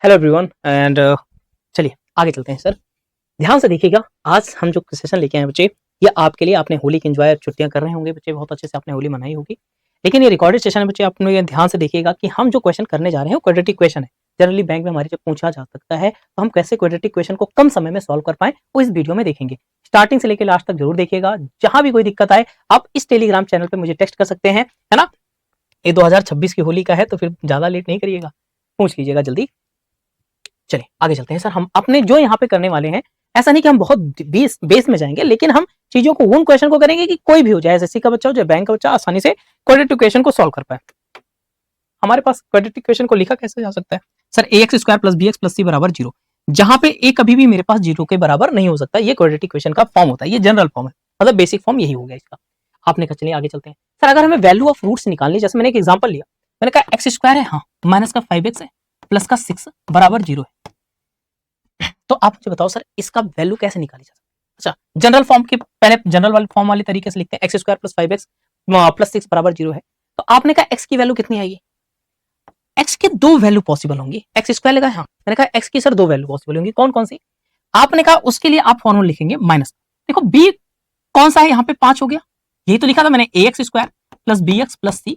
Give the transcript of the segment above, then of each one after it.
Hello everyone and चलिए आगे चलते हैं सर। ध्यान से देखिएगा, आज हम जो सेशन लेके आए हैं बच्चे, ये आपके लिए। आपने होली की एंजॉय छुट्टियां कर रहे होंगे बच्चे, बहुत अच्छे से आपने होली मनाई होगी। लेकिन ये रिकॉर्डेड सेशन है बच्चे, आपने ये ध्यान से देखिएगा कि हम जो क्वेश्चन करने जा रहे हैं क्वाड्रेटिक क्वेश्चन है। जनरली बैंक में हमारे जब पूछा जा सकता है तो हम कैसे क्वाड्रेटिक क्वेश्चन को कम समय में सॉल्व कर पाए वो इस वीडियो में देखेंगे। स्टार्टिंग से लेकर लास्ट तक जरूर देखिएगा। जहां भी कोई दिक्कत आए आप इस टेलीग्राम चैनल पर मुझे टेक्स्ट कर सकते हैं, है ना। ये 2026 की होली का है तो फिर ज्यादा लेट नहीं करिएगा, पूछ लीजिएगा जल्दी। चलिए आगे चलते हैं सर। हम अपने जो यहाँ पे करने वाले हैं, ऐसा नहीं कि हम बहुत बेस में जाएंगे, लेकिन हम चीजों को उन क्वेश्चन को करेंगे कि कोई भी हो, जाए एसएससी का बच्चा हो, चाहे बैंक का बच्चा, आसानी से क्वाड्रेटिक क्वेश्चन को सॉल्व कर पाए। हमारे पास क्वाड्रेटिक क्वेश्चन को लिखा कैसे जा सकता है sir? ax square plus bx plus c बराबर 0, जहां पे a कभी भी मेरे पास 0 के बराबर नहीं हो सकता। ये क्वाड्रेटिक क्वेश्चन का फॉर्म होता है, ये जनरल फॉर्म है, मतलब बेसिक फॉर्म यही हो गया इसका। आपने कहा चलिए आगे चलते हैं सर। अगर हमें वैल्यू ऑफ रूट्स निकालनी, जैसे मैंने एक एग्जांपल लिया, मैंने कहा एक्स स्क्वायर है, हाँ, माइनस का 5x है, प्लस का 6 बराबर 0 है। तो आप मुझे बताओ सर, इसका वैल्यू कैसे निकाली जा सकती है? अच्छा, जनरल फॉर्म के पहले जनरल वाले फॉर्म वाले तरीके से लिखते हैं। X square plus 5x plus 6 बराबर 0 है। तो आपने कहा एक्स की वैल्यू कितनी आएगी? एक्स के दो वैल्यू पॉसिबल होंगी। एक्स स्क्वायर लगा, हाँ, मैंने कहा एक्स की सर दो वैल्यू पॉसिबल होंगी। कौन कौन सी? आपने कहा उसके लिए आप फॉर्मूला लिखेंगे माइनस। देखो बी कौन सा है, यहाँ पे 5 हो गया, यही तो लिखा था मैंने, ax square plus bx plus c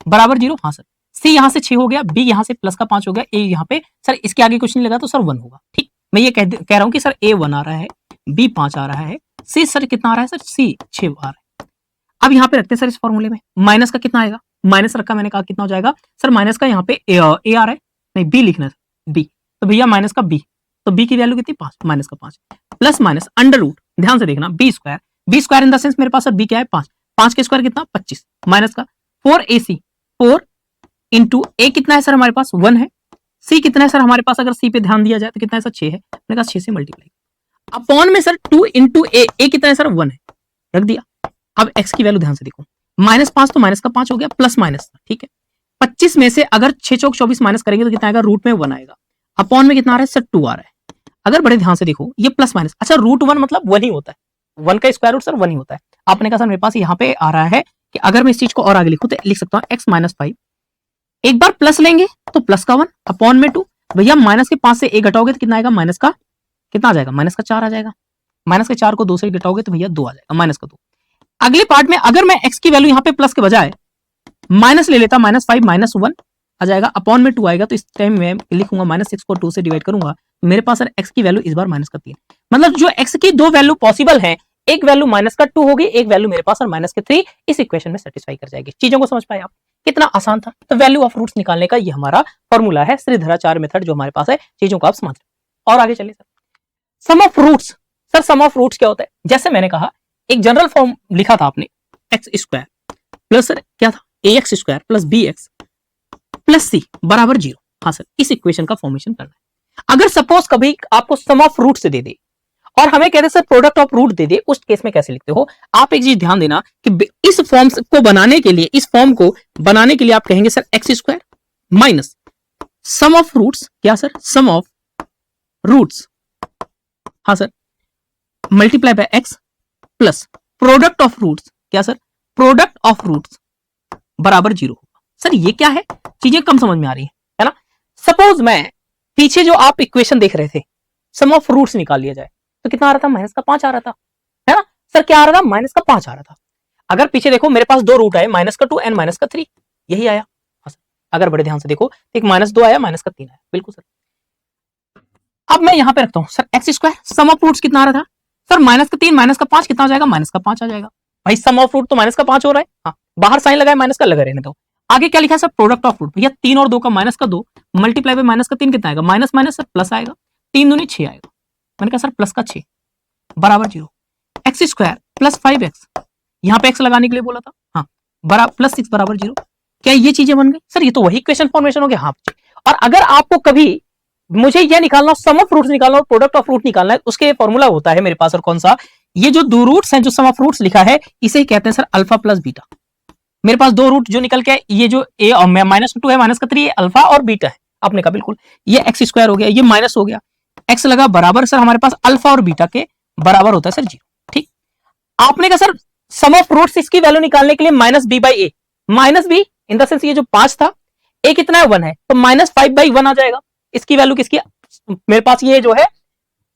बराबर 0। हाँ सर, c यहाँ से 6 हो गया, b यहाँ से प्लस का 5 हो गया, a यहाँ पे सर इसके आगे कुछ नहीं लगा तो सर 1 होगा। ठीक, मैं ये कह रहा हूँ कि सर a 1 आ रहा है, b 5 आ रहा है, c सर कितना आ रहा है सर? c 6 आ रहा है। अब यहाँ पे रखते हैं सर इस फॉर्मूले में, माइनस का कितना आएगा? माइनस रखा, मैंने कहा कितना हो जाएगा सर? माइनस का यहाँ पे a आ रहा है, नहीं b लिखना है, b, तो भैया माइनस का b, तो b की वैल्यू कितनी? 5, माइनस का 5 प्लस माइनस अंडर रूट, ध्यान से देखना, b square in the sense मेरे पास सर b क्या है? 5, 5 के स्क्वायर कितना? 25, माइनस का 4ac, 4 इंटू a कितना है सर हमारे पास? 1 है। c कितना है सर हमारे पास? अगर c पे ध्यान दिया जाए तो कितना है सर? 6 है। मैंने कहा 6 से मल्टीप्लाई, अपॉन में सर 2 इंटू a कितना है सर? 1 है, रख दिया। अब x की वैल्यू ध्यान से देखो, माइनस 5 तो माइनस का 5 हो गया, प्लस माइनस, ठीक है। 25 में से अगर 6 चौक 24 माइनस करेंगे तो कितना आएगा? रूट में 1 आएगा, अपॉन में कितना आ रहा है सर? 2 आ रहा है। अगर बड़े ध्यान से देखो, ये प्लस माइनस, अच्छा रूट 1 मतलब 1 ही होता है, 1 का स्क्वायर रूट सर 1 ही होता है। आपने कहा सर मेरे पास यहाँ पे आ रहा है कि अगर मैं इस चीज को और आगे लिखूं तो लिख सकता हूँ x माइनस 5, एक बार प्लस लेंगे तो प्लस का 1 अपॉन में 2, भैया माइनस के 5 से a घटाओगे तो कितना आएगा? माइनस का कितना आ जाएगा? माइनस का 4 आ जाएगा। माइनस के 4 को 2 से घटाओगे तो भैया 2 आ जाएगा, माइनस का 2। अगले पार्ट में अगर मैं x की वैल्यू यहाँ पे प्लस के बजाय माइनस ले लेता, माइनस 5 माइनस 1 आ जाएगा, अपॉन में 2 आएगा, तो इस टाइम में लिखूंगा माइनस 6 को 2 से डिवाइड करूंगा, मेरे पास सर x की वैल्यू इस बार माइनस का 3, मतलब जो x की दो वैल्यू पॉसिबल है, एक वैल्यू माइनस का 2 होगी, एक वैल्यू मेरे पास और माइनस के 3, इस इक्वेशन में सेटिस्फाई कर जाएगी। चीजों को समझ पाए आप? कितना आसान था। तो वैल्यू ऑफ रूट्स निकालने का ये हमारा फॉर्मूला है, श्रीधराचार्य मेथड जो हमारे पास है। चीजों को आप समझ और आगे चलिए sir. Sum of roots, sir sum of roots क्या होता है? जैसे मैंने कहा एक जनरल फॉर्म लिखा था आपने, एक्स स्क्वायर प्लस सर क्या था? ax square plus bx plus c बराबर 0। हाँ सर, इस इक्वेशन का फॉर्मेशन करना है। अगर सपोज कभी आपको सम ऑफ रूट से दे दे और हमें कहते सर प्रोडक्ट ऑफ रूट दे दे, उस केस में कैसे लिखते हो? आप एक चीज ध्यान देना कि इस फॉर्म को बनाने के लिए, इस फॉर्म को बनाने के लिए आप कहेंगे sir X square minus sum of roots, क्या सर? सम ऑफ रूट्स, हाँ sir, multiply by X plus product of roots, क्या सर? प्रोडक्ट ऑफ रूट्स बराबर 0 होगा। सर ये क्या है? चीजें कम समझ में आ रही है ना। सपोज मैं पीछे जो आप इक्वेशन देख रहे थे, सम ऑफ रूट्स निकाल लिया जाए तो कितना आ रहा था? माइनस का 5 आ रहा था, है ना सर? क्या आ रहा था? माइनस का 5 आ रहा था। अगर पीछे देखो मेरे पास दो रूट आए, माइनस का 2 एंड माइनस का 3, यही आया। हाँ सर, अगर बड़े ध्यान से देखो, एक माइनस 2 आया, माइनस का 3 आया, बिल्कुल सर। अब मैं यहां पे रखता हूं sir X square, sum of roots कितना आ रहा था सर? माइनस का 3 माइनस का 5 कितना आ जाएगा? माइनस का 5 आ जाएगा। भाई सम ऑफ रूट तो माइनस का 5 हो रहा है, हाँ, बाहर साइन लगाए, माइनस का लगा रहने दो। आगे क्या लिखा है सर? प्रोडक्ट ऑफ रूट, भैया 3 और 2 का माइनस का 2 मल्टीप्लाई बाय माइनस का 3 कितना आएगा? माइनस माइनस सर प्लस आएगा, 3 दूनी 6 आएगा। मैंने कहा सर प्लस का 6 बराबर 0। एक्स स्क्वायर प्लस 5x, यहाँ पे x लगाने के लिए बोला था, हाँ, बराबर प्लस 6 बराबर 0। क्या ये चीजें बन गई सर? ये तो वही इक्वेशन फॉर्मेशन हो गया। हाँ, और अगर आपको कभी मुझे यह निकालना, सम ऑफ रूट्स निकालना और प्रोडक्ट ऑफ रूट निकालना है, उसके फॉर्मूला होता है मेरे पास, और कौन सा? ये जो दो रूट्स हैं, जो सम ऑफ रूट्स लिखा है, इसे ही कहते हैं सर अल्फा प्लस बीटा। मेरे पास दो रूट जो निकल के, ये जो a और माइनस का 2 है, माइनस का 3, ये अल्फा और बीटा है। आपने कहा बिल्कुल, ये एक्स स्क्वायर हो गया, ये माइनस हो गया, एक्स लगा बराबर सर हमारे पास अल्फा और बीटा के बराबर होता है सर 0। ठीक, आपने कहा सर सम ऑफ रूट्स इसकी वैल्यू निकालने के लिए minus B by A, minus B in the sense ये जो 5 था, ए कितना है? 1 है, तो माइनस 5 बाई 1 आ जाएगा। इसकी वैल्यू किसकी, मेरे पास ये जो है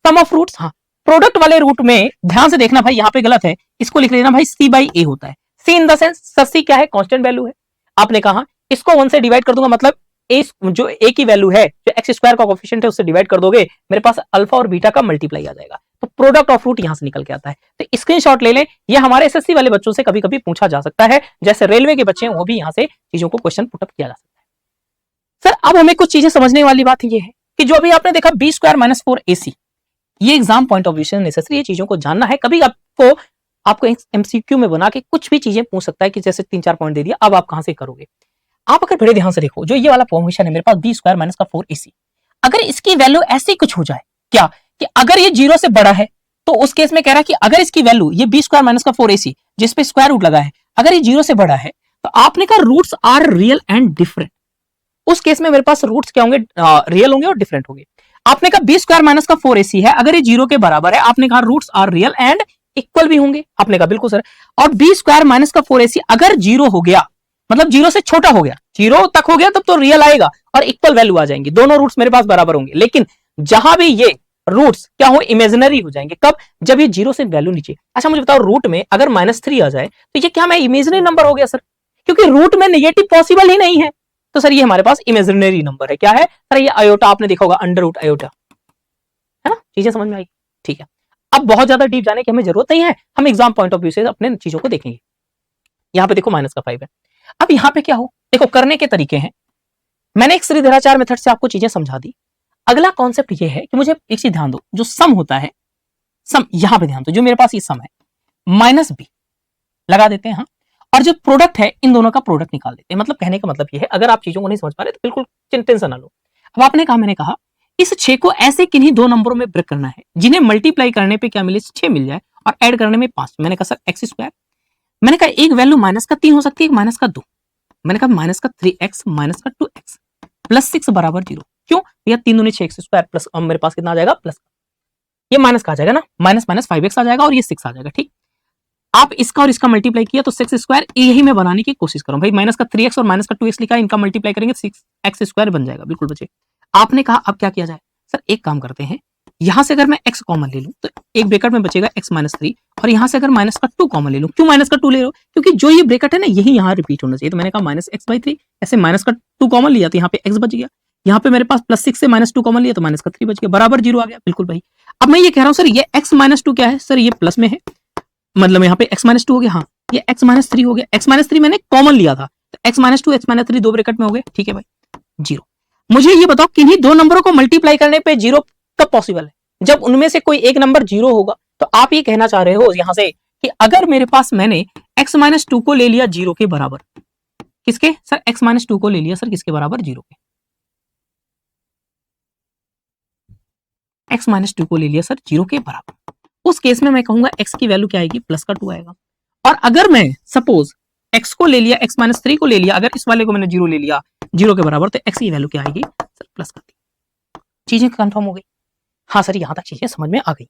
सम ऑफ रूट्स। हाँ, प्रोडक्ट वाले रूट में ध्यान से देखना भाई, यहाँ पे गलत है, इसको लिख लेना भाई सी बाई ए होता है। सी इन द सेंस, सर सी क्या है, कांस्टेंट वैल्यू है। आपने कहा इसको 1 से डिवाइड कर दूंगा, मतलब ए जो ए की वैल्यू है, जो एक्स स्क्वायर का कोफिशिएंट है, उससे डिवाइड कर दोगे, मेरे पास अल्फा और बीटा का मल्टीप्लाई आ जाएगा, तो प्रोडक्ट ऑफ रूट यहां से निकल के आता है। तो स्क्रीनशॉट ले लें, ये हमारे एसएससी वाले बच्चों से कभी कभी पूछा जा सकता है, जैसे रेलवे के बच्चे हैं वो भी यहां से चीजों को क्वेश्चन पुटअप किया जा सकता है। सर अब हमें कुछ चीजें समझने वाली बात ये है कि जो अभी आपने देखा बी स्क्वायर माइनस 4ac, ये एग्जाम पॉइंट ऑफ व्यू से नेसेसरी, ये चीजों को जानना है। कभी आपको एमसीक्यू में बना के कुछ भी चीजें पूछ सकता है कि जैसे 3-4 पॉइंट दे दिया, अब आप कहां से करोगे। आप अगर बड़े ध्यान से देखो, जो ये वाला फॉर्मेशन है मेरे पास बी स्क्वायर माइनस का 4ac, अगर इसकी वैल्यू ऐसी कुछ हो जाए, क्या कि अगर ये 0 से बड़ा है, तो उस केस में कह रहा है कि अगर इसकी वैल्यू ये बी स्क्वायर माइनस का 4ac जिसपे स्क्वायर रूट लगा है, अगर ये 0 से बड़ा है, तो आपने कहा roots are real and different. उस केस में मेरे पास रूट्स क्या होंगे, रियल होंगे और डिफरेंट होंगे। आपने कहा बी स्क्वायर माइनस का 4ac है, अगर ये 0 के बराबर है, आपने कहा roots are real and equal भी होंगे। आपने कहा बिल्कुल सर। और बी स्क्वायर माइनस का 4ac अगर 0 हो गया, मतलब 0 से छोटा हो गया, 0 तक हो गया, तब तो रियल आएगा और इक्वल वैल्यू आ जाएंगी, दोनों रूट्स मेरे पास बराबर होंगे। लेकिन जहां भी ये रूट्स क्या हो, इमेजिनरी हो जाएंगे, कब, जब ये 0 से वैल्यू नीचे। अच्छा मुझे बताओ, रूट में अगर -3 आ जाए तो ये क्या मैं इमेजिनरी नंबर हो गया सर, क्योंकि रूट में नेगेटिव पॉसिबल ही नहीं है, तो सर ये हमारे पास इमेजिनरी नंबर है। क्या है सर, ये आयोटा, आपने देखा होगा अंडर रूट आयोटा, है ना, चीजें समझ में आई। ठीक है, अब बहुत ज्यादा डीप जाने की हमें जरूरत नहीं है, हम एग्जाम पॉइंट ऑफ व्यू से अपने चीजों को देखेंगे। यहाँ पे देखो -5 है। अब यहाँ पे क्या हो, देखो करने के तरीके हैं, मैंने एक श्रीधराचार्य मेथड से आपको चीजें समझा दी। अगला कॉन्सेप्ट ये है कि मुझे एक चीज ध्यान दो, जो सम होता है, सम यहां पे ध्यान दो, जो मेरे पास ये सम है -b लगा देते हैं, हाँ, और जो प्रोडक्ट है इन दोनों का प्रोडक्ट निकाल देते हैं। मतलब कहने का मतलब ये है, अगर आप चीजों को नहीं समझ पा रहे तो बिल्कुल टेंशन ना लो। अब आपने कहा, मैंने कहा इस 6 को ऐसे किन्हीं 2 नंबरों में ब्रेक करना है जिन्हें मल्टीप्लाई करने पे क्या मिले, 6 मिल जाए, और ऐड करने में 5। मैंने कहा सर एक्स स्क्वायर, मैंने कहा एक वैल्यू -3 हो सकती है, एक -2, मैंने कहा -3x -2x प्लस 6 बराबर 0। क्यों भैया, 3 दूनी 6x स्क्वायर प्लस मेरे पास कितना आ जाएगा, प्लस, ये माइनस का आ जाएगा ना, -5x आ जाएगा और ये 6 आ जाएगा। ठीक, आप इसका और इसका मल्टीप्लाई किया तो 6 स्क्वायर, यही मैं बनाने की कोशिश करूं भाई, -3x और -2x लिखा, इनका मल्टीप्लाई करेंगे 6x स्क्वायर बन जाएगा। बिल्कुल बच्चे, आपने कहा अब क्या किया जाए, सर एक काम करते हैं, यहां से अगर मैं x कॉमन ले लूं तो एक ब्रैकेट में बचेगा x -3, और यहां से अगर -2 कॉमन ले लूं, क्यों -2 ले लो, क्योंकि जो ये ब्रैकेट है ना यही यहां रिपीट होना चाहिए, तो मैंने कहा -x/3, ऐसे -2 कॉमन लिया तो यहाँ पे x बच गया, यहाँ पे मेरे पास +6 से -2 कॉमन लिया तो -3 बच गया, बराबर 0 आ गया। बिल्कुल भाई, अब मैं ये कह रहा हूं सर ये x -2 क्या है, सर ये प्लस में है, मतलब यहाँ पे x -2 हो गया, हाँ ये x -3 हो गया, x -3 मैंने कॉमन लिया था, तो x -2 x -3 दो ब्रैकेट में हो गए। ठीक है भाई, 0। मुझे ये बताओ किन्हीं 2 नंबरों को मल्टीप्लाई करने पे 0 कब पॉसिबल है, जब उनमें से कोई एक नंबर 0 होगा। तो आप ये कहना चाह रहे हो यहां से कि अगर मेरे पास मैंने x -2 को ले लिया 0 के बराबर, किसके सर, x -2 को ले लिया सर किसके बराबर, 0 के, x -2 को ले लिया सर 0 के बराबर, उस केस में मैं कहूंगा x की वैल्यू क्या आएगी, +2 आएगा। और अगर मैं सपोज x को ले लिया, x -3 को ले लिया, अगर इस वाले को मैंने 0 ले लिया 0 के बराबर, तो x की वैल्यू क्या आएगी सर, +3। चीजें कंफर्म हो गई, हाँ सर यहां तक चीजें समझ में आ गई।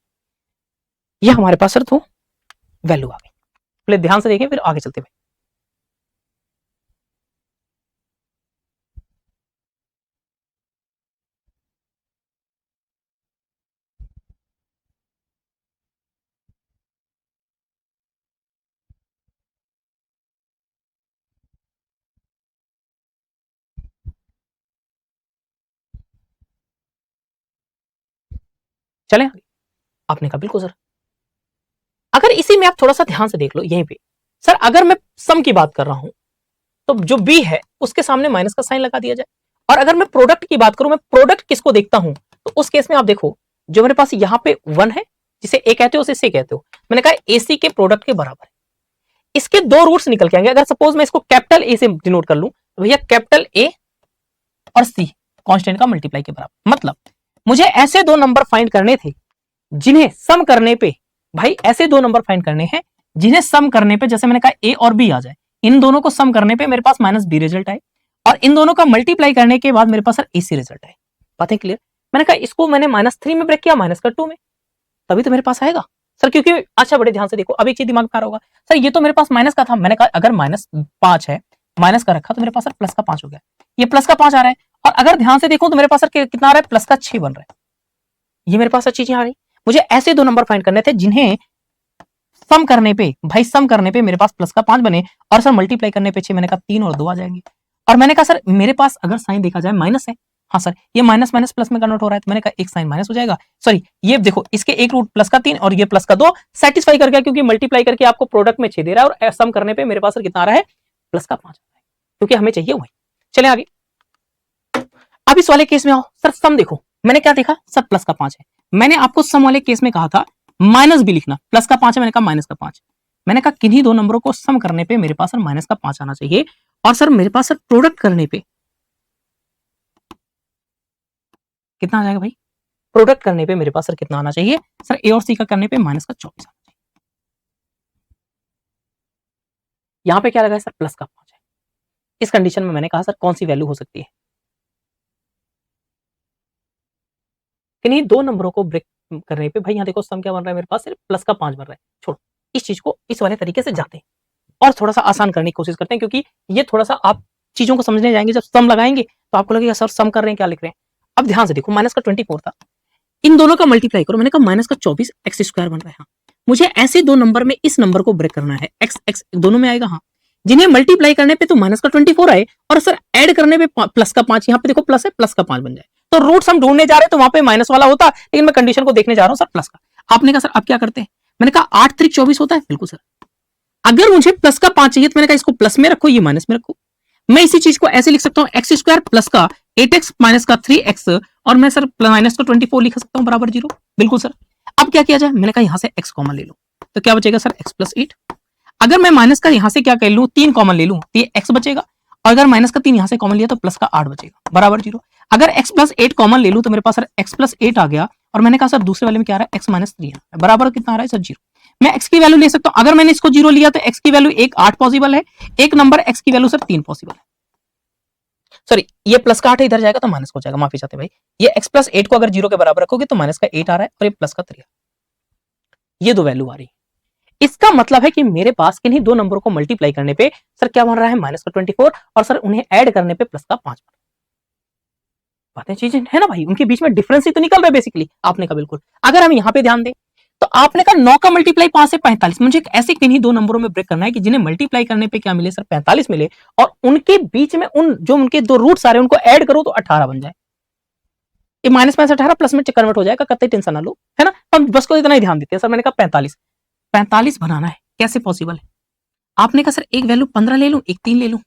ये हमारे पास सर तो वैल्यू आ गई, पहले ध्यान से देखें फिर आगे चलते भाई। चले आगे, आपने कहा बिल्कुल सर। अगर इसी में आप थोड़ा सा ध्यान से देख लो, यहीं पे सर अगर मैं सम की बात कर रहा हूं तो जो b है उसके सामने माइनस का साइन लगा दिया जाए, और अगर मैं प्रोडक्ट की बात करूं, मैं प्रोडक्ट किसको देखता हूं, तो उस केस में आप देखो जो मेरे पास यहाँ पे 1 है, जिसे a कहते हो उसे c कहते हो, मैंने कहा ac के प्रोडक्ट के बराबर है। इसके 2 रूट्स निकल के आएंगे, अगर सपोज मैं इसको कैपिटल A से डिनोट कर लूं तो भैया कैपिटल A और C कांस्टेंट का मल्टीप्लाई के बराबर। मतलब मुझे ऐसे 2 नंबर फाइंड करने थे जिन्हें सम करने पे, भाई ऐसे 2 नंबर फाइंड करने हैं जिन्हें सम करने पे, जैसे मैंने कहा a और b आ जाए, इन दोनों को सम करने पे मेरे पास -b रिजल्ट आए, और इन दोनों का मल्टीप्लाई करने के बाद मेरे पास सर ac रिजल्ट आए। बात है क्लियर? मैंने कहा इसको मैंने -3 में ब्रेक किया, -2 में, तभी तो मेरे पास आएगा सर, क्योंकि अच्छा बड़े ध्यान से देखो, अब एक चीज दिमाग में आ रहा होगा, सर ये तो मेरे पास माइनस का था, मैंने कहा अगर -5 है, माइनस का रखा तो मेरे पास सर प्लस का 5 हो गया, ये प्लस का 5 आ रहा है, और अगर ध्यान से देखो तो मेरे पास सर कितना आ रहा है, प्लस का 6 बन रहा है। ये मेरे पास चीजें आ रही। मुझे ऐसे दो नंबर फाइंड करने थे जिन्हें सम करने पे, भाई सम करने पे मेरे पास प्लस का 5 बने, और सर मल्टीप्लाई करने पे 6, मैंने कहा 3 और 2 आ जाएंगे। और मैंने कहा सर मेरे पास अगर साइन देखा जाए माइनस है, हाँ सर ये माइनस माइनस प्लस में कन्वर्ट हो रहा है, तो मैंने कहा एक साइन माइनस हो जाएगा। सॉरी ये देखो, इसके एक रूट प्लस का 3 और ये प्लस का 2 सेटिस्फाई कर गया, क्योंकि मल्टीप्लाई करके आपको प्रोडक्ट में 6 दे रहा है और सम करने पे मेरे पास सर कितना आ रहा है, प्लस का 5 क्योंकि हमें चाहिए वही। चले आगे। अब इस वाले केस में आओ सर, सम देखो मैंने क्या देखा सर, प्लस का 5 है। मैंने आपको सम वाले केस में कहा था माइनस भी लिखना, प्लस का 5 है, मैंने कहा माइनस का 5। मैंने कहा किन्हीं दो नंबरों को सम करने पे मेरे पास सर माइनस का 5 आना चाहिए, और सर मेरे पास सर प्रोडक्ट करने पे कितना आ जाएगा भाई, प्रोडक्ट करने पे मेरे पास सर कितना आना चाहिए सर, ए और सी का करने पे माइनस का 24 आना चाहिए। यहां पे क्या लगा है सर, प्लस का 5 है। इस कंडीशन में मैंने कहा सर कौन सी वैल्यू हो सकती है, किन्हीं दो नंबरों को ब्रेक करने पे, भाई यहां देखो सम क्या बन रहा है मेरे पास, सिर्फ प्लस का 5 बन रहा है। छोड़ो इस चीज को, इस वाले तरीके से जाते हैं और थोड़ा सा आसान करने की कोशिश करते हैं, क्योंकि ये थोड़ा सा आप चीजों को समझने जाएंगे, जब सम लगाएंगे तो आपको लगेगा सर सम कर रहे हैं क्या लिख रहे हैं। अब ध्यान से देखो, माइनस का 24 था, इन दोनों का मल्टीप्लाई करो, मैंने कहा माइनस का 24 एक्स स्क्वायर बन रहा है। हाँ मुझे ऐसे दो नंबर में इस नंबर को ब्रेक करना है, एक्स एक्स दोनों में आएगा, हाँ जिन्हें मल्टीप्लाई करने पे तो माइनस का 24 आए, और सर ऐड करने पे प्लस का 5, यहाँ पे देखो प्लस है, प्लस का 5 बन जाए। तो रूट्स हम ढूंढने जा रहे हैं तो वहां पे माइनस वाला होता, लेकिन मैं कंडीशन को देखने जा रहा हूँ सर प्लस का। आपने कहा सर अब क्या करते हैं, मैंने कहा 8 3 24 होता है, बिल्कुल सर। अगर मुझे प्लस का 5 चाहिए तो मैंने कहा इसको प्लस में रखो, ये माइनस में रखो। मैं इसी चीज को ऐसे लिख सकता हूँ, एक्स स्क्वायर प्लस का 8x माइनस का 3x, और मैं सर माइनस का 24 लिख सकता हूँ बराबर 0, बिल्कुल सर। अब क्या किया जाए, मैंने कहा यहां से x कॉमन ले लो, तो क्या बचेगा सर x प्लस 8। अगर मैं माइनस का यहां से क्या कर लूं, 3 कॉमन ले लूं तो ये x बचेगा, और अगर माइनस का 3 यहां से कॉमन लिया तो प्लस का 8 बचेगा बराबर 0। अगर x प्लस 8 कॉमन ले लूं तो मेरे पास सर x प्लस 8 आ गया, और मैंने कहा सर दूसरे वाले में क्या आ रहा है, x माइनस 3 बराबर कितना आ रहा है सर 0। मैं x की वैल्यू ले सकता हूं, अगर मैंने इसको 0 लिया तो x की वैल्यू 1 8 पॉसिबल है, एक नंबर x की वैल्यू सर 3 पॉसिबल है। सॉरी ये प्लस का 8 इधर जाएगा तो माइनस हो जाएगा, माफी चाहते भाई। ये x प्लस 8 को अगर 0 के बराबर रखोगे तो माइनस का 8 आ रहा है, और ये प्लस का 3, ये दो वैल्यू आ रही है। इसका मतलब है कि मेरे पास किन्हीं दो नंबरों को मल्टीप्लाई करने पे सर क्या बन रहा है, माइनस का 24, और सर उन्हें ऐड करने पे प्लस का 5। बातें चीजें है ना भाई, उनके बीच में डिफरेंस ही तो निकल रहा है बेसिकली। आपने कहा बिल्कुल, अगर हम यहाँ पे ध्यान दें तो आपने कहा 9 का मल्टीप्लाई 5 से 45, मुझे ऐसे किन्हीं दो नंबरों में ब्रेक करना है कि जिन्हें मल्टीप्लाई करने पे क्या मिले सर, 45 मिले, और उनके बीच में उन जो उनके दो रूट्स आ रहे हैं उनको ऐड करो तो 18 बन जाए। ये माइनस माइनस 18 प्लस में कन्वर्ट हो जाएगा, कतई टेंशन ना लो, है ना। हम बस को इतना ही ध्यान देते हैं। सर मैंने कहा 45 बनाना है, कैसे पॉसिबल है। आपने कहा सर एक वैल्यू 15 ले लूं, एक 3 ले लूं।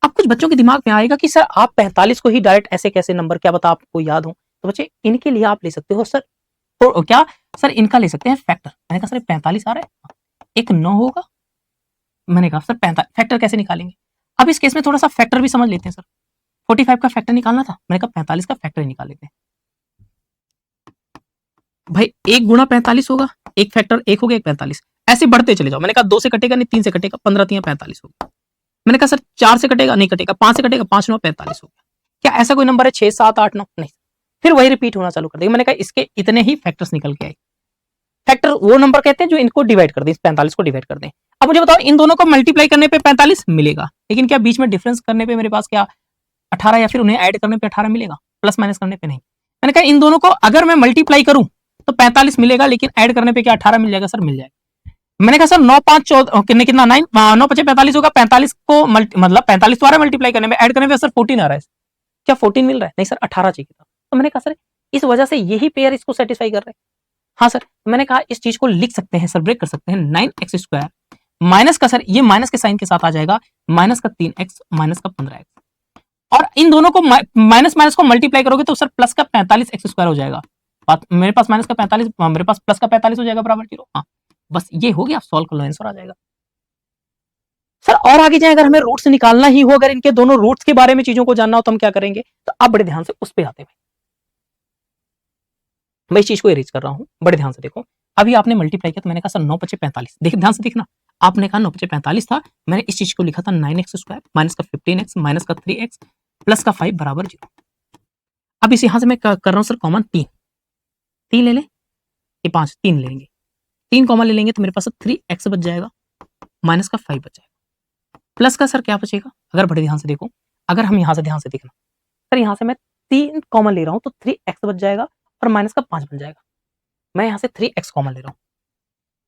अब कुछ बच्चों के दिमाग में आएगा कि सर आप 45 को ही डायरेक्ट ऐसे कैसे नंबर, क्या बता आपको याद हो। तो बच्चे इनके लिए आप ले सकते हो सर, तो क्या सर इनका ले सकते हैं फैक्टर। मैंने कहा सर 45 आ रहा है, एक 9 होगा। मैंने कहा सर 45 फैक्टर कैसे निकालेंगे। अब इस केस में थोड़ा सा फैक्टर भी समझ लेते हैं सर। 45 का फैक्टर निकालना था, मैंने कहा 45 का फैक्टर ही निकाल लेते हैं। भाई 1 गुणा 45 होगा, एक फैक्टर 1 हो गया, एक 45, ऐसे बढ़ते चले जाओ। मैंने कहा 2 से कटेगा नहीं, 3 से कटेगा, 15 3 45 होगा। मैंने कहा सर 4 से कटेगा, नहीं कटेगा, 5 से कटेगा, 5 9 45 हो गया। क्या ऐसा कोई नंबर है 6 7 8 9, नहीं। फिर वही रिपीट होना चालू कर देगा। मैंने कहा इसके इतने ही फैक्टर्स निकल के आए। फैक्टर वो नंबर कहते हैं जो इनको डिवाइड कर दें, इस 45 को डिवाइड कर दें। अब मुझे बताओ इन दोनों को मल्टीप्लाई करने पे 45 मिलेगा, लेकिन क्या बीच में डिफरेंस करने पे मेरे पास क्या 18, या फिर उन्हें ऐड करने पे 18 मिलेगा, प्लस माइनस करने पे नहीं। मैंने कहा इन दोनों को अगर मैं मल्टीप्लाई करूं तो 45 मिलेगा, लेकिन ऐड करने पे क्या 18 मिल जाएगा, सर मिल जाएगा। मैंने कहा सर 9 5 14 कितना 9 5 45 होगा, 45 को मतलब 45 तो आ रहा है मल्टीप्लाई करने में, ऐड करने पे सर 14 आ रहा है। क्या 14 मिल रहा है, नहीं सर 18 चाहिए था। तो मैंने कहा सर इस वजह से यही पेयर इसको सेटिस्फाई कर रहे हैं। हाँ सर, मैंने कहा इस चीज को लिख सकते हैं सर, ब्रेक कर सकते हैं, 9x स्क्वायर माइनस का, सर ये माइनस के साइन के साथ आ जाएगा, माइनस का 3x माइनस का 15x, और इन दोनों को माइनस माइनस को मल्टीप्लाई करोगे तो सर प्लस का 45x स्क्वायर हो जाएगा। मेरे पास माइनस का 45, मेरे पास प्लस का 45 हो जाएगा बराबर 0। हाँ बस ये हो गया, सॉल्व कर लो, आंसर आ जाएगा। सर और आगे जाए, अगर हमें रूट्स निकालना ही हो, अगर इनके दोनों रूट्स के बारे में चीजों को जानना हो तो हम क्या करेंगे, तो आप बड़े ध्यान से उस पर आते हैं। मैं इस चीज को एरेज कर रहा हूं, बड़े ध्यान से देखो। अभी आपने मल्टीप्लाई किया तो मैंने कहा सर 9 5 45, देखिए ध्यान से देखना। आपने कहा 9 5 45 था, मैंने इस चीज को लिखा था 9x स्क्वायर माइनस का 15x माइनस का 3x प्लस का 5 बराबर 0। अब इस यहां से मैं कर रहा हूं सर कॉमन 3 ले लें, ये 5 3 ले लेंगे, 3 कॉमन ले लेंगे तो मेरे पास 3x बच जाएगा, माइनस का 5 बच जाएगा, प्लस का सर क्या बचेगा। अगर बड़े ध्यान से देखो, अगर हम यहां से ध्यान से देखना, सर यहाँ से मैं 3 कॉमन ले रहा हूँ तो 3x बच जाएगा और माइनस का 5 बन जाएगा। मैं यहाँ से 3x कॉमन ले रहा हूँ,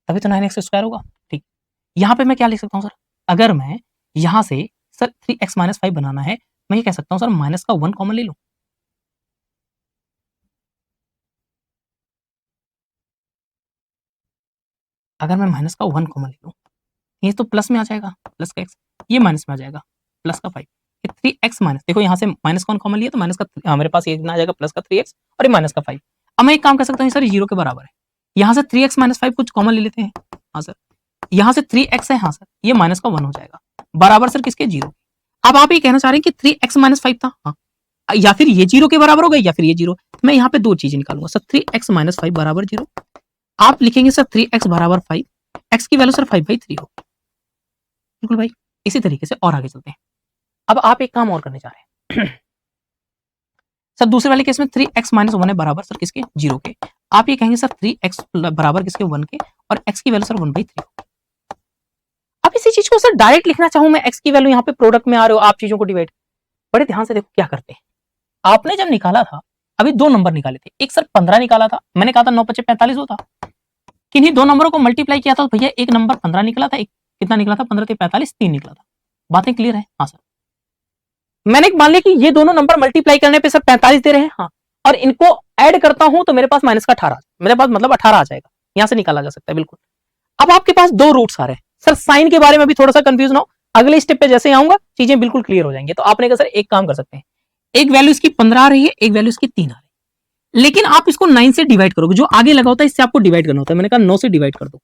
तभी तो 9x स्क्वायर होगा। ठीक, यहाँ पे मैं क्या लिख सकता हूँ सर, अगर मैं यहाँ से सर 3x माइनस 5 बनाना है, मैं ये कह सकता हूँ सर माइनस का 1 कॉमन ले लूँ। अगर मैं माइनस का 1 कॉमन ले लूँ, ये तो प्लस में आ जाएगा, प्लस का x, ये माइनस में आ जाएगा, प्लस का 5, ये 3x माइनस, देखो यहाँ से माइनस का 1 कॉमन लिया तो माइनस का मेरे पास ये कितना आ जाएगा, प्लस का 3x और ये माइनस का 5। अब मैं एक काम कर सकता हूँ सर, ये 0 के बराबर है, यहाँ से 3x माइनस 5 कुछ कॉमन ले लेते हैं। हाँ सर, यहाँ से 3x है, हाँ सर, ये माइनस का 1 हो जाएगा, बराबर सर किसके, 0। अब आप ये कहना चाह रहे हैं कि 3x माइनस 5 था, हाँ, या फिर ये 0 के बराबर हो गया या फिर ये 0। मैं यहाँ पे दो चीजें निकालूंगा सर, 3x माइनस 5 बराबर 0, आप लिखेंगे सर 3x बराबर 5, x की वैल्यू सर 5/3 हो। बिल्कुल भाई, इसी तरीके से और आगे चलते हैं। अब आप एक काम और करने जा रहे हैं सर, दूसरे वाले केस में 3x माइनस 1 है बराबर सर किसके, 0 के। आप ये कहेंगे सर 3x बराबर किसके, 1 के, और x की वैल्यू सर 1/3 हो। अब इसी चीज को सर डायरेक्ट लिखना चाहूं मैं, x की वैल्यू यहाँ पे प्रोडक्ट में आ रहे हो, आप चीजों को डिवाइड, बड़े ध्यान से देखो क्या करते हैं। आपने जब निकाला था, अभी 2 नंबर निकाले थे, एक सर 15 निकाला था, मैंने कहा था 9 × 5 = 45 होता, किन्हीं 2 नंबरों को मल्टीप्लाई किया था तो भैया एक नंबर 15 निकला था, एक कितना निकला था, 15 × 45 3 निकला था। बातें क्लियर है? हाँ सर, मैंने मान लिया कि ये दोनों नंबर मल्टीप्लाई करने पे सर 45 दे रहे हैं, हाँ, और इनको ऐड करता हूं तो मेरे पास माइनस का 18, मेरे पास मतलब 18 आ जाएगा, यहां से निकाला जा सकता है बिल्कुल। अब आपके पास 2 रूट्स आ रहे हैं सर, साइन के बारे में भी थोड़ा सा कंफ्यूज ना हो, अगले स्टेप पे जैसे आऊंगा चीजें बिल्कुल क्लियर हो जाएंगी। तो आपने कहा सर एक काम कर सकते हैं, एक वैल्यू इसकी 15 आ रही है, एक वैल्यू इसकी 3 आ रही है, लेकिन आप इसको 9 से डिवाइड करोगे, जो आगे लगा होता है इससे आपको डिवाइड करना होता है। मैंने कहा 9 से डिवाइड कर दो,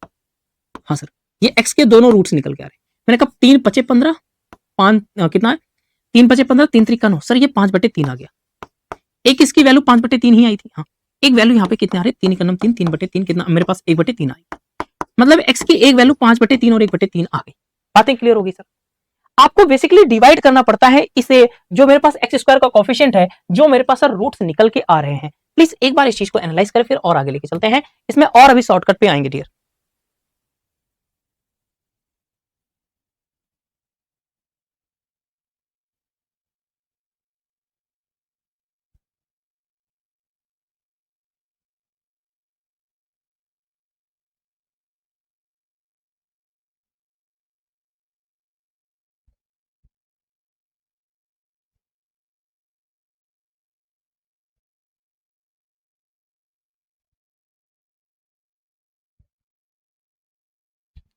हाँ सर, ये x के दोनों रूट्स निकल के आ रहे हैं। मैंने कहा 3 × 5 = 15, 5 कितना है, 3 × 5 = 15, 3 × 3 = 9, सर ये 5/3 आ गया। एक इसकी वैल्यू 5/3 ही आई थी, हाँ, एक वैल्यू यहाँ पे कितने आ रहे, 3 × 3 = 3/3, कितना मेरे पास 1/3 आई, मतलब x की एक वैल्यू 5/3 और 1/3 आ गई। बातें क्लियर होगी सर? आपको बेसिकली डिवाइड करना पड़ता है इसे, जो मेरे पास x स्क्वायर का कोफिशिएंट है, जो मेरे पास सर रूट्स निकल के आ रहे हैं। प्लीज एक बार इस चीज को एनालाइज करें, फिर और आगे लेके चलते हैं, इसमें और अभी शॉर्टकट पे आएंगे डियर।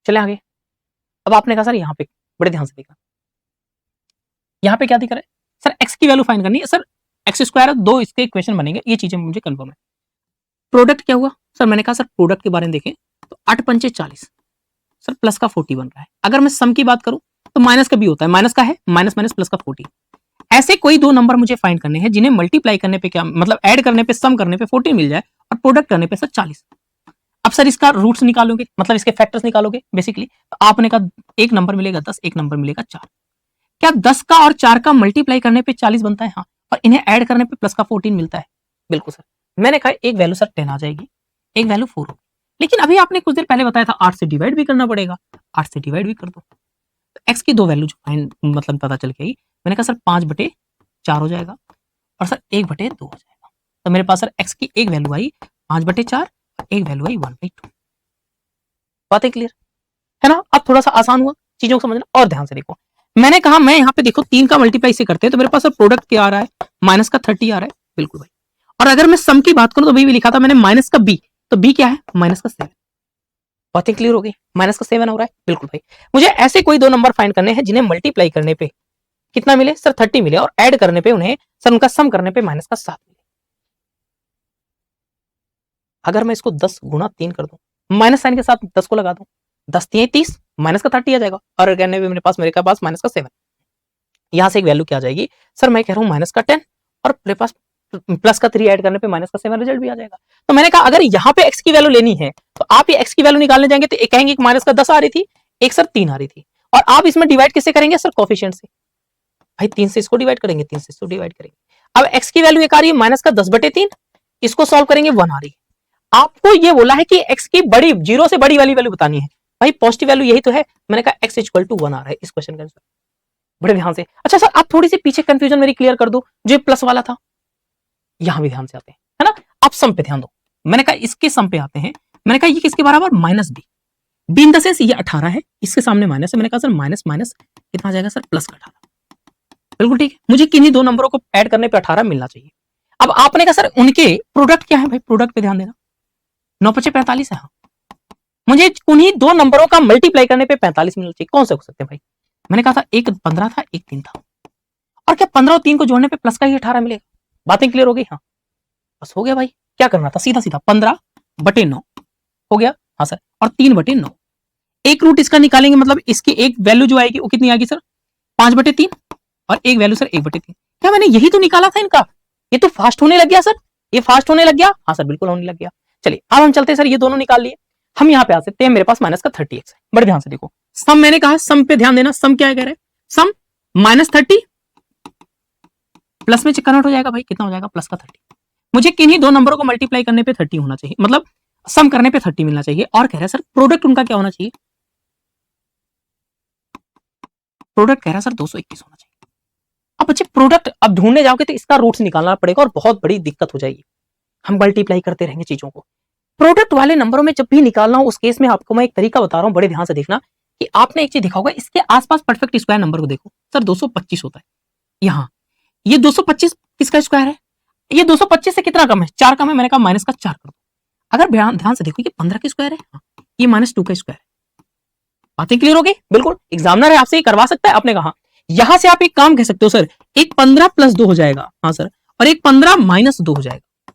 चले आगे। अब आपने कहा सर यहाँ पे बड़े ध्यान से देखना, यहाँ पे क्या दिख रहा है सर, x की वैल्यू फाइंड करनी है सर, x स्क्वायर 2 इसके इक्वेशन बनेंगे, ये चीजें मुझे कंफर्म है। प्रोडक्ट क्या हुआ सर, मैंने कहा सर प्रोडक्ट के बारे में देखें तो 8 × 5 = 40, सर प्लस का 40 बन रहा है। अगर मैं सम की बात करूं तो माइनस का भी होता है, माइनस का है, माइनस माइनस प्लस का 40। ऐसे कोई 2 नंबर मुझे फाइंड करने हैं जिन्हें मल्टीप्लाई करने पे क्या मतलब ऐड करने पे, सम करने पे 40 मिल जाए और प्रोडक्ट करने पे सर 40। अब सर इसका रूट्स निकालोगे, मतलब इसके फैक्टर्स निकालोगे बेसिकली, तो आपने कहा एक नंबर मिलेगा 10, एक नंबर मिलेगा 4। क्या 10 का और 4 का मल्टीप्लाई करने पे 40 बनता है? हाँ, और इन्हें ऐड करने पे प्लस का 14 मिलता है। बिल्कुल सर, मैंने कहा एक वैल्यू सर 10 आ जाएगी, एक वैल्यू 4 होगी, लेकिन अभी आपने कुछ देर पहले बताया था 8 से डिवाइड भी करना पड़ेगा, 8 से डिवाइड भी कर दो, तो x की 2 वैल्यू जो फाइंड मतलब पता चल गई। मैंने कहा सर 5/4 हो जाएगा और सर 1/2 हो जाएगा, तो मेरे पास सर x की एक वैल्यू आई 5/4 और एक वैल्यू आई 1/2। बातें क्लियर है ना? अब थोड़ा सा आसान हुआ चीजों को समझना, और ध्यान से देखो, मैंने कहा मैं यहाँ पे देखो 3 का मल्टीप्लाई से करते हैं तो मेरे पास प्रोडक्ट क्या आ रहा है, माइनस का 30 आ रहा है, बिल्कुल भाई। और अगर मैं सम की बात करूं तो भी लिखा था मैंने माइनस का b, तो b क्या है, माइनस का 7। बातें क्लियर हो गई, माइनस का 7 हो रहा है, बिल्कुल भाई। मुझे ऐसे कोई 2 नंबर फाइंड करने हैं जिन्हें मल्टीप्लाई करने पे कितना मिले सर, 30 मिले, और ऐड करने पे उन्हें सर उनका सम करने पे माइनस का 7 मिले। अगर मैं इसको 10 × 3 कर दूं, माइनस साइन के साथ 10 को लगा दूं, 10 × 3 = 30, माइनस का 30 आ जाएगा, और कहने पे मेरे पास माइनस का 7। यहां से एक वैल्यू क्या आ जाएगी सर, मैं कह रहा हूं माइनस का 10, और मेरे पास प्लस का 3 ऐड करने पे माइनस का 7 रिजल्ट भी आ जाएगा। तो मैंने कहा अगर यहाँ पे x की वैल्यू लेनी है तो आप ये x की वैल्यू निकालने जाएंगे तो एक कहेंगे कि माइनस का 10 आ रही थी, एक सर 3 आ रही थी, और आप इसमें डिवाइड किससे करेंगे सर, कोफिशिएंट से। भाई 3 से इसको डिवाइड करेंगे, 3 से इसको डिवाइड करेंगे। अब x की वैल्यू एक आ रही है माइनस का 10/3, इसको सॉल्व करेंगे 1 आ रही है। आपको ये बोला है कि x की बड़ी, 0 से बड़ी वाली वैल्यू बतानी है, भाई पॉजिटिव वैल्यू यही तो है। मैंने कहा x = 1 आ रहा है इस क्वेश्चन का आंसर। बड़े ध्यान से। अच्छा सर आप थोड़ी सी पीछे कंफ्यूजन मेरी क्लियर कर दो, जो प्लस वाला था, यहां भी ध्यान से आते हैं, है ना। आप सम पे ध्यान दो, मैंने कहा इसके सम पे आते हैं, मैंने कहा ये किसके बराबर, minus B, B in the sense ये 18 है, इसके सामने माइनस है, मैंने कहा सर माइनस माइनस कितना आ जाएगा सर, प्लस का 18। बिल्कुल ठीक है, मुझे किन्हीं दो नंबरों को ऐड करने पे 18 मिलना चाहिए। अब आपने कहा सर उनके प्रोडक्ट क्या है भाई, प्रोडक्ट पे ध्यान देना, 9 पचे 45 है, हाँ। मुझे उन्हीं दो नंबरों का मल्टीप्लाई करने पे 45 मिलना चाहिए, कौन से हो सकते हैं भाई, मैंने कहा था एक 15 था एक 3 था, और क्या 15 और 3 को जोड़ने पे प्लस का ही 18 मिलेगा, बातें क्लियर हो गई, हाँ बस हो गया भाई, क्या करना था, सीधा सीधा 15 बटे 9 हो गया, हाँ सर, और 3 बटे 9, एक रूट इसका निकालेंगे, मतलब इसकी एक वैल्यू जो आएगी वो कितनी आएगी सर, 5 बटे 3, और एक वैल्यू सर 1 बटे 3, क्या मैंने यही तो निकाला था इनका, ये तो फास्ट होने लग गया सर, ये फास्ट होने लग गया, हाँ सर बिल्कुल होने लग गया। चलिए अब हम चलते हैं सर, ये दोनों निकाल लिए, हम यहाँ पे आ सकते हैं, मेरे पास माइनस का 30x है, बड़े ध्यान से देखो, सम मैंने कहा, सम पे ध्यान देना, सम क्या कह रहे हैं, सम माइनस 30 प्लस में कन्वर्ट हो जाएगा भाई, कितना हो जाएगा, प्लस का 30, मुझे किन्हीं दो नंबरों को मल्टीप्लाई करने पे 30 होना चाहिए, मतलब सम करने पे 30 मिलना चाहिए, और कह रहे हैं सर प्रोडक्ट उनका क्या होना चाहिए, प्रोडक्ट कह रहा है सर 221 होना चाहिए। अब बच्चे प्रोडक्ट अब ढूंढने जाओगे तो इसका रूट्स निकालना पड़ेगा और बहुत बड़ी दिक्कत हो जाएगी, हम मल्टीप्लाई करते रहेंगे चीजों को, प्रोडक्ट वाले नंबरों में जब भी निकालना हो उस केस में आपको मैं एक तरीका बता रहा हूं, बड़े ध्यान से देखना, कि आपने एक चीज देखा होगा, इसके आसपास परफेक्ट स्क्वायर नंबर को देखो, सर 225 होता है, यहाँ ये 225 किसका स्क्वायर है, ये 225 से कितना कम है, 4 कम है, मैंने कहा माइनस का 4 कर दो, अगर ध्यान से देखो ये 15 का स्क्वायर है, हाँ, ये -2 का स्क्वायर है, बातें क्लियर हो गई, बिल्कुल एग्जामिनर है आपसे ही करवा सकता है, आपने कहा यहां से आप एक काम कह सकते हो सर, एक 15 प्लस 2 हो जाएगा, हाँ सर, और एक 15 माइनस 2 हो जाएगा,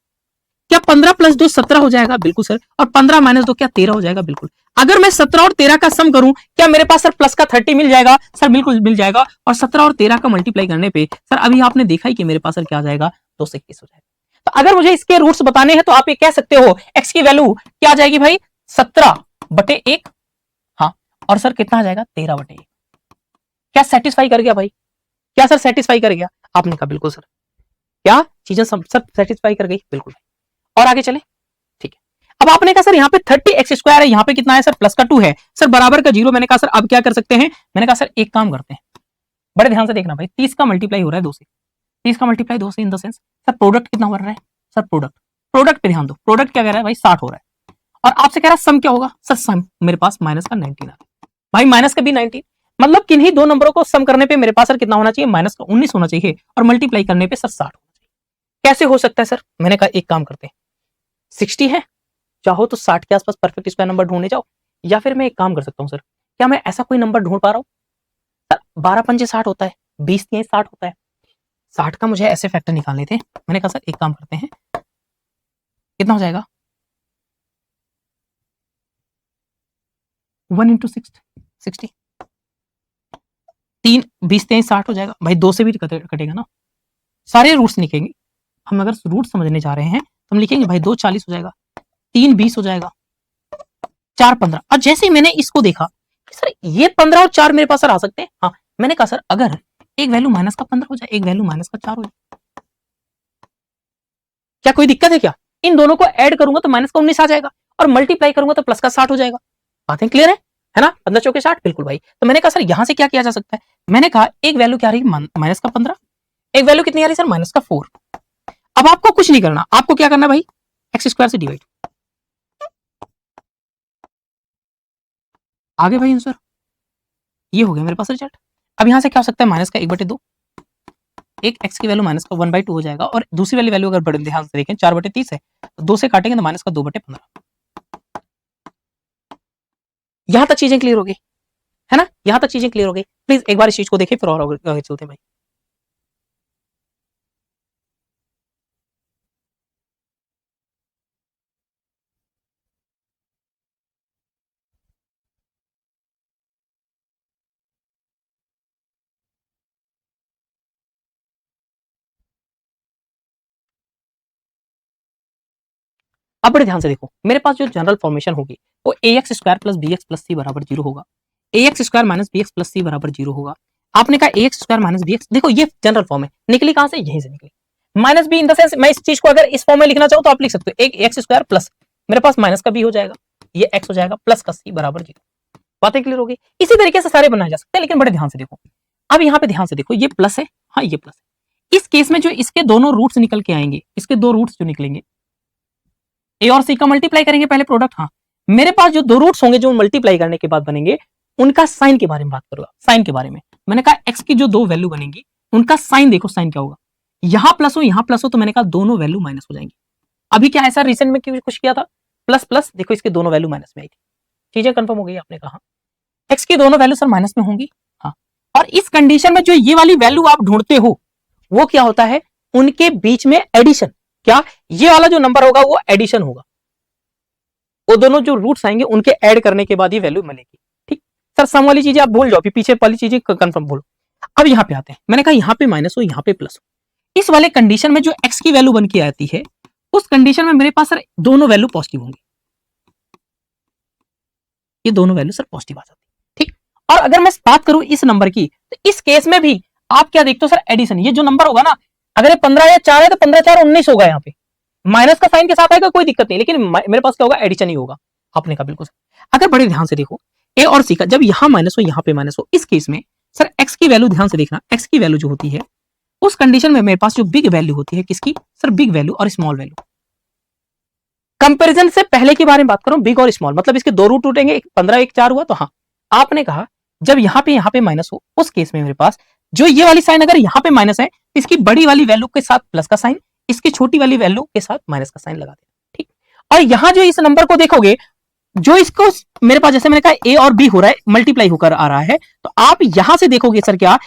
क्या 15 प्लस 2 17 हो जाएगा, बिल्कुल सर, और 15 माइनस 2 क्या 13 हो जाएगा, बिल्कुल, अगर मैं 17 और 13 का सम करूं, क्या मेरे पास सर प्लस का 30 मिल जाएगा, सर बिल्कुल मिल जाएगा, और 17 और 13 का मल्टीप्लाई करने पे सर अभी आपने देखा ही कि मेरे पास सर क्या आ जाएगा, 221 हो जाएगा। तो अगर मुझे इसके रूट्स बताने हैं तो आप ये कह सकते हो एक्स की वैल्यू क्या आ जाएगी भाई, 17/1, हाँ, और सर कितना आ जाएगा, 13/1, क्या सेटिस्फाई कर गया भाई, क्या सर सेटिस्फाई कर गया, आपने कहा बिल्कुल सर, क्या चीजें सब सेटिस्फाई कर गई, बिल्कुल, और आगे चले, ठीक है। अब आपने कहा सर यहाँ पे 30x² है, यहाँ पे कितना है सर, प्लस का 2 है, सर बराबर का 0, मैंने कहा सर अब क्या कर सकते हैं, मैंने कहा सर एक काम करते हैं, बड़े ध्यान से देखना भाई, 30 का मल्टीप्लाई हो रहा है 2 से, 30 का मल्टीप्लाई 2 से इन द सेंस सर प्रोडक्ट कितना हो रहा है, सर प्रोडक्ट पे ध्यान दो, प्रोडक्ट क्या कह रहा है भाई, 60 हो रहा है, और आपसे कह रहा है सम क्या होगा, सर सम मेरे पास माइनस का 19 आ, भाई माइनस का भी 19, मतलब किन्हीं दो नंबरों को सम करने पे मेरे पास सर कितना होना चाहिए, माइनस का 19 होना चाहिए, और मल्टीप्लाई करने पे सर 60 होना चाहिए, कैसे हो सकता है सर, मैंने कहा एक काम करते हैं, 60 है, चाहो तो 60 के आसपास परफेक्ट स्क्वायर नंबर ढूंढने जाओ, या फिर मैं एक काम कर सकता हूं सर, क्या मैं ऐसा कोई नंबर ढूंढ पा रहा हूं सर, 12 पंजे 60 होता है, 20 3 60 होता है, 60 का मुझे ऐसे फैक्टर निकालने थे, मैंने कहा सर एक काम करते हैं, कितना हो जाएगा, 1 इंटू 60, 3 20 3 60 हो जाएगा भाई, 2 से भी कटेगा ना, सारे रूट्स निकलेंगे, हम अगर रूट समझने जा रहे हैं तो हम लिखेंगे भाई 2 40 हो जाएगा, 3 20 हो जाएगा, 4 15, और जैसे ही मैंने इसको देखा सर ये 15 और 4 मेरे पास सर आ सकते हैं, हाँ, मैंने कहा सर अगर एक वैल्यू माइनस का 15 हो जाए, एक वैल्यू माइनस का 4 हो जाए, क्या कोई दिक्कत है क्या, इन दोनों को ऐड करूंगा तो माइनस का 19 आ जाएगा, और मल्टीप्लाई करूंगा तो प्लस का 60 हो जाएगा, बातें क्लियर है ना, 15 चौके 60, बिल्कुल भाई, तो मैंने कहा सर यहां से क्या किया जा सकता है, मैंने कहा एक वैल्यू क्या रही, माइनस का 15, एक वैल्यू कितनी आ रही सर, माइनस का 4, अब आपको कुछ नहीं करना, आपको क्या करना भाई, x² से डिवाइड, आगे भाई आंसर, ये हो गया मेरे पास रिजल्ट। अब यहां से क्या हो सकता है, माइनस का 1/2, एक x की वैल्यू माइनस का 1/2 हो जाएगा, और दूसरी वाली वैल्यू अगर बड़े ध्यान से देखें 4/30 है, तो 2 से काटेंगे तो माइनस का 2/15, यहां तक चीजें क्लियर हो गई है ना, यहां तक चीजें क्लियर हो गई, प्लीज एक बार इस चीज को देखें फिर और आगे चलते हैं भाई। अब बड़े ध्यान से देखो, मेरे पास जो जनरल फॉर्मेशन होगी वो ax² plus bx plus c बराबर 0 होगा, ax² minus bx plus c बराबर 0 होगा, आपने कहा ax² माइनस bx, देखो ये जनरल फॉर्म है, निकली कहां से, यहीं से निकली, minus B in the sense मैं इस चीज को अगर इस फॉर्म में लिखना चाहूं तो आप लिख सकते हो, एक x² प्लस मेरे पास माइनस का b हो जाएगा, ये x हो जाएगा, प्लस का c बराबर 0, बातें क्लियर हो गई, इसी तरीके से सारे बनाए जा सकते हैं, लेकिन बड़े ध्यान से देखो, अब यहाँ पे ध्यान से देखो, ये प्लस है, हाँ ये प्लस है। इस केस में जो इसके दोनों रूट्स निकल के आएंगे, इसके दो रूट्स जो निकलेंगे, ए और सी का मल्टीप्लाई करेंगे पहले प्रोडक्ट, हाँ मेरे पास जो दो रूट्स होंगे जो मल्टीप्लाई करने के बाद बनेंगे, उनका साइन के बारे में बात करूंगा। साइन के बारे में मैंने कहा एक्स की जो दो वैल्यू बनेंगी उनका साइन देखो, साइन क्या होगा, यहां प्लस हो यहां प्लस हो, तो मैंने कहा दोनों वैल्यू माइनस हो जाएंगी। अभी क्या ऐसा रिसेंट में कुछ किया था, प्लस प्लस, देखो इसके दोनों वैल्यू माइनस में आई थी, चीजें कंफर्म हो गई। आपने कहा एक्स की दोनों वैल्यू सर माइनस में होंगी, हाँ, और इस कंडीशन में जो ये वाली वैल्यू आप ढूंढते हो वो क्या होता है, उनके बीच में एडिशन, क्या ये वाला जो नंबर होगा वो एडिशन होगा, वो दोनों जो रूट्स आएंगे उनके ऐड करने के बाद ये वैल्यू मिलेगी। ठीक सर, सम वाली चीजें आप भूल जाओ, पीछे वाली चीजें कंफर्म भूलो। अब यहां पे आते हैं, मैंने कहा यहां पे माइनस हो यहां पे प्लस हो, इस वाले कंडीशन में जो एक्स की वैल्यू बन के आती है उस कंडीशन में मेरे पास सर दोनों वैल्यू पॉजिटिव होंगी, ये दोनों वैल्यू सर पॉजिटिव आ जाती है। ठीक, और अगर मैं बात करूं इस नंबर की, तो इस केस में भी आप क्या देखते हो सर, एडिशन, ये जो नंबर होगा ना, अगर ये 15 या 4 है तो 15 4 19 होगा, यहाँ पे माइनस का साइन के साथ आएगा कोई दिक्कत नहीं, लेकिन मेरे पास क्या होगा, एडिशन ही होगा। आपने कहा बिल्कुल सर। अगर बड़े ध्यान से देखो, ए और सी का जब यहां माइनस हो यहां पे माइनस हो, इस केस में सर एक्स की वैल्यू ध्यान से देखना, एक्स की वैल्यू जो होती है उस कंडीशन में मेरे पास जो बिग वैल्यू होती है, किसकी सर, बिग वैल्यू और स्मॉल वैल्यू। कंपैरिजन से पहले के बारे में बात करूं, बिग और स्मॉल, मतलब इसके दो रूट टूटेंगे, 15 1 4 हुआ, तो हाँ आपने कहा जब यहां पे माइनस हो, उस केस में मेरे पास जो ये वाली साइन अगर यहां पे माइनस है, इसकी बड़ी वाली वैल्यू के साथ प्लस का साइन, इसकी छोटी वाली वैल्यू के साथ माइनस का साइन लगा देना। ठीक, और यहां जो इस नंबर को देखोगे, जो इसको मेरे पास जैसे मैंने कहा ए और बी हो रहा है, मल्टीप्लाई होकर आ रहा है, तो आप यहां से देखोगे सर क्या,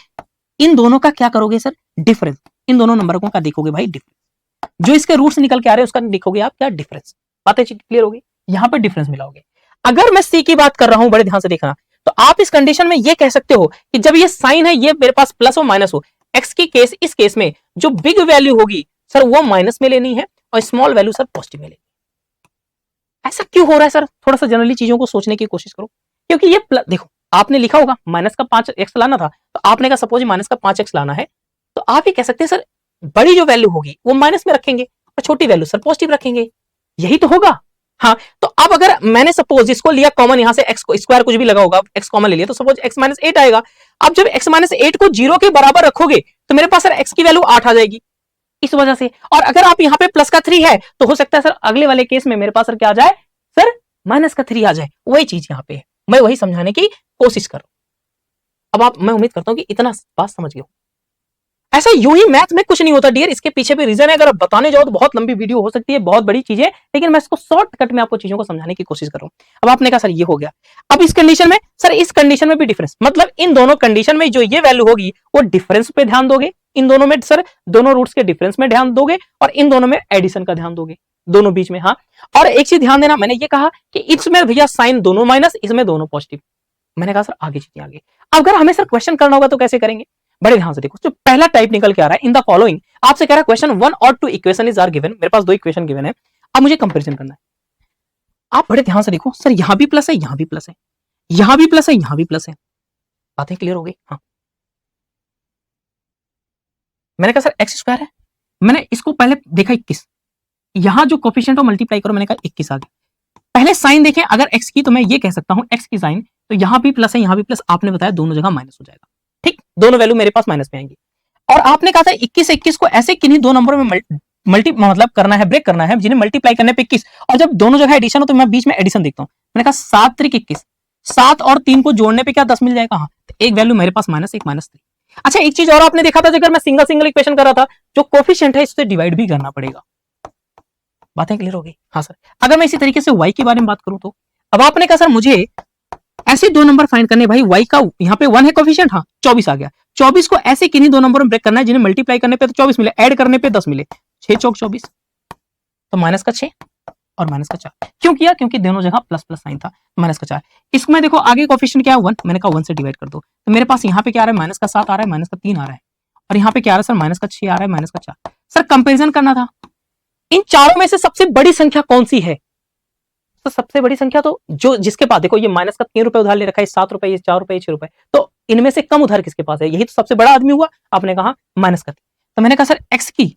इन दोनों का क्या करोगे सर, डिफरेंस, इन दोनों नंबरों का देखोगे भाई डिफरेंस, जो इसके रूट्स निकल के आ रहे हैं उसका देखोगे आप क्या, डिफरेंस। बातें क्लियर होगी, यहां पर डिफरेंस मिलाओगे। अगर मैं सी की बात कर रहा हूं, बड़े ध्यान से देखना, तो आप इस कंडीशन में ये कह सकते हो कि जब ये साइन है ये मेरे पास प्लस हो माइनस हो, एक्स की केस, इस केस में जो बिग वैल्यू होगी सर वो माइनस में लेनी है और स्मॉल वैल्यू सर पॉजिटिव में लेनी है। ऐसा क्यों हो रहा है सर, थोड़ा सा जनरली चीजों को सोचने की कोशिश करो, क्योंकि ये देखो आपने लिखा होगा माइनस का 5x लाना था, तो आपने कहा सपोज माइनस का 5x लाना है, तो आप ये कह सकते हैं सर बड़ी जो वैल्यू होगी वो माइनस में रखेंगे और छोटी वैल्यू सर पॉजिटिव रखेंगे, यही तो होगा। हाँ, तो अब अगर मैंने सपोज इसको लिया कॉमन, यहां से एक्स स्क्वायर कुछ भी लगा होगा, एक्स कॉमन ले लिया, तो सपोज एक्स माइनस 8 आएगा। अब जब एक्स माइनस 8 को 0 के बराबर रखोगे तो मेरे पास सर एक्स की वैल्यू 8 आ जाएगी, इस वजह से। और अगर आप यहाँ पे प्लस का 3 है तो हो सकता है सर अगले वाले केस में मेरे पास सर क्या आ जाए, सर माइनस का 3 आ जाए। वही चीज यहाँ पे है, मैं वही समझाने की कोशिश कर रहा हूं। अब आप, मैं उम्मीद करता हूं कि इतना बात समझ गए हो। ऐसा यूं ही मैथ में कुछ नहीं होता डियर, इसके पीछे भी रीजन है, अगर आप बताने जाओ तो बहुत लंबी वीडियो हो सकती है, बहुत बड़ी चीज है, लेकिन मैं इसको शॉर्टकट में आपको चीजों को समझाने की कोशिश कर रहा हूं। अब आपने कहा सर ये हो गया, अब इस कंडीशन में सर, इस कंडीशन में भी डिफरेंस, मतलब इन दोनों कंडीशन में जो ये वैल्यू होगी वो डिफरेंस पे ध्यान दोगे, इन दोनों में सर दोनों रूट्स के डिफरेंस में ध्यान दोगे, और इन दोनों में एडिशन का ध्यान दोगे, दोनों बीच में। हाँ, और एक चीज ध्यान देना, मैंने ये कहा कि इसमें भैया साइन दोनों माइनस, इसमें दोनों पॉजिटिव। मैंने कहा सर आगे चीजें आगे। अगर हमें सर क्वेश्चन करना होगा तो कैसे करेंगे, बड़े ध्यान से देखो, जो पहला टाइप निकल के आ रहा है, इन द फॉलोइंग, आपसे कह रहा है क्वेश्चन 1 और 2 इक्वेशन इज आर गिवन, मेरे पास 2 इक्वेशन गिवन है, अब मुझे कंपैरिजन करना है। आप बड़े ध्यान से देखो, सर यहां भी प्लस है, यहां भी प्लस है, यहां भी प्लस है, यहां भी प्लस है, बातें क्लियर हो गई। हाँ, मैंने कहा सर एक्स स्क्वायर है, मैंने इसको पहले देखा 21, यहां जो कोफिशिएंट हो मल्टीप्लाई करो, मैंने कहा 21 आ गया। पहले साइन देखें अगर एक्स की, तो मैं ये कह सकता हूं एक्स की साइन, तो यहां भी प्लस है यहां भी प्लस, आपने बताया दोनों जगह माइनस हो जाएगा। ठीक, दोनों वैल्यू मेरे पास माइनस में आएंगी। और आपने कहा था 21 21 को ऐसे किन्हीं दो नंबरों में मल्टी मतलब करना है, ब्रेक करना है, जिन्हें मल्टीप्लाई करने पे 21, और जब दोनों जगह एडिशन हो तो मैं बीच में एडिशन देखता हूं। मैंने कहा 7 3 21, 7 और 3 को जोड़ने पे क्या 10 मिल जाएगा। हाँ, तो एक वैल्यू मेरे पास माइनस, एक माइनस 3। अच्छा, एक चीज और आपने देखा था, अगर मैं सिंगल सिंगल इक्वेशन कर रहा था, जो कोफिशिएंट है इससे डिवाइड भी करना पड़ेगा। बातें क्लियर हो गई। हाँ सर, अगर मैं इसी तरीके से y के बारे में बात करूं, तो अब आपने कहा सर मुझे ऐसे दो नंबर फाइंड करने, भाई y का यहाँ पे 1 है कोफिशिएंट, हाँ 24 आ गया, 24 को ऐसे किन्हीं दो नंबरों में ब्रेक करना है जिन्हें मल्टीप्लाई करने पे तो 24 मिले, ऐड करने पे 10 मिले, 6 चौक 24, तो माइनस का 6 और माइनस का 4। क्यों किया, क्योंकि दोनों जगह प्लस प्लस साइन था, माइनस का 4। इसमें देखो आगे कोफिशिएंट क्या है 1, मैंने कहा 1 से डिवाइड कर दो, तो मेरे पास यहाँ पे क्या आ रहा है, माइनस का 7 आ रहा है, माइनस का 3 आ रहा है, और यहाँ पे क्या आ रहा है सर, माइनस का 6 आ रहा है, माइनस का 4। सर कंपेरिजन करना था, इन चारों में से सबसे बड़ी संख्या कौन सी है, तो सबसे बड़ी संख्या तो जो जिसके पास, देखो ये माइनस का 3 रुपए उधार ले रखा है, 7 रुपए, ये 4 रुपए, 6 रुपए, तो इनमें से कम उधार किसके पास है, यही तो सबसे बड़ा आदमी हुआ। आपने कहा माइनस का, तो मैंने कहा सर एक्स की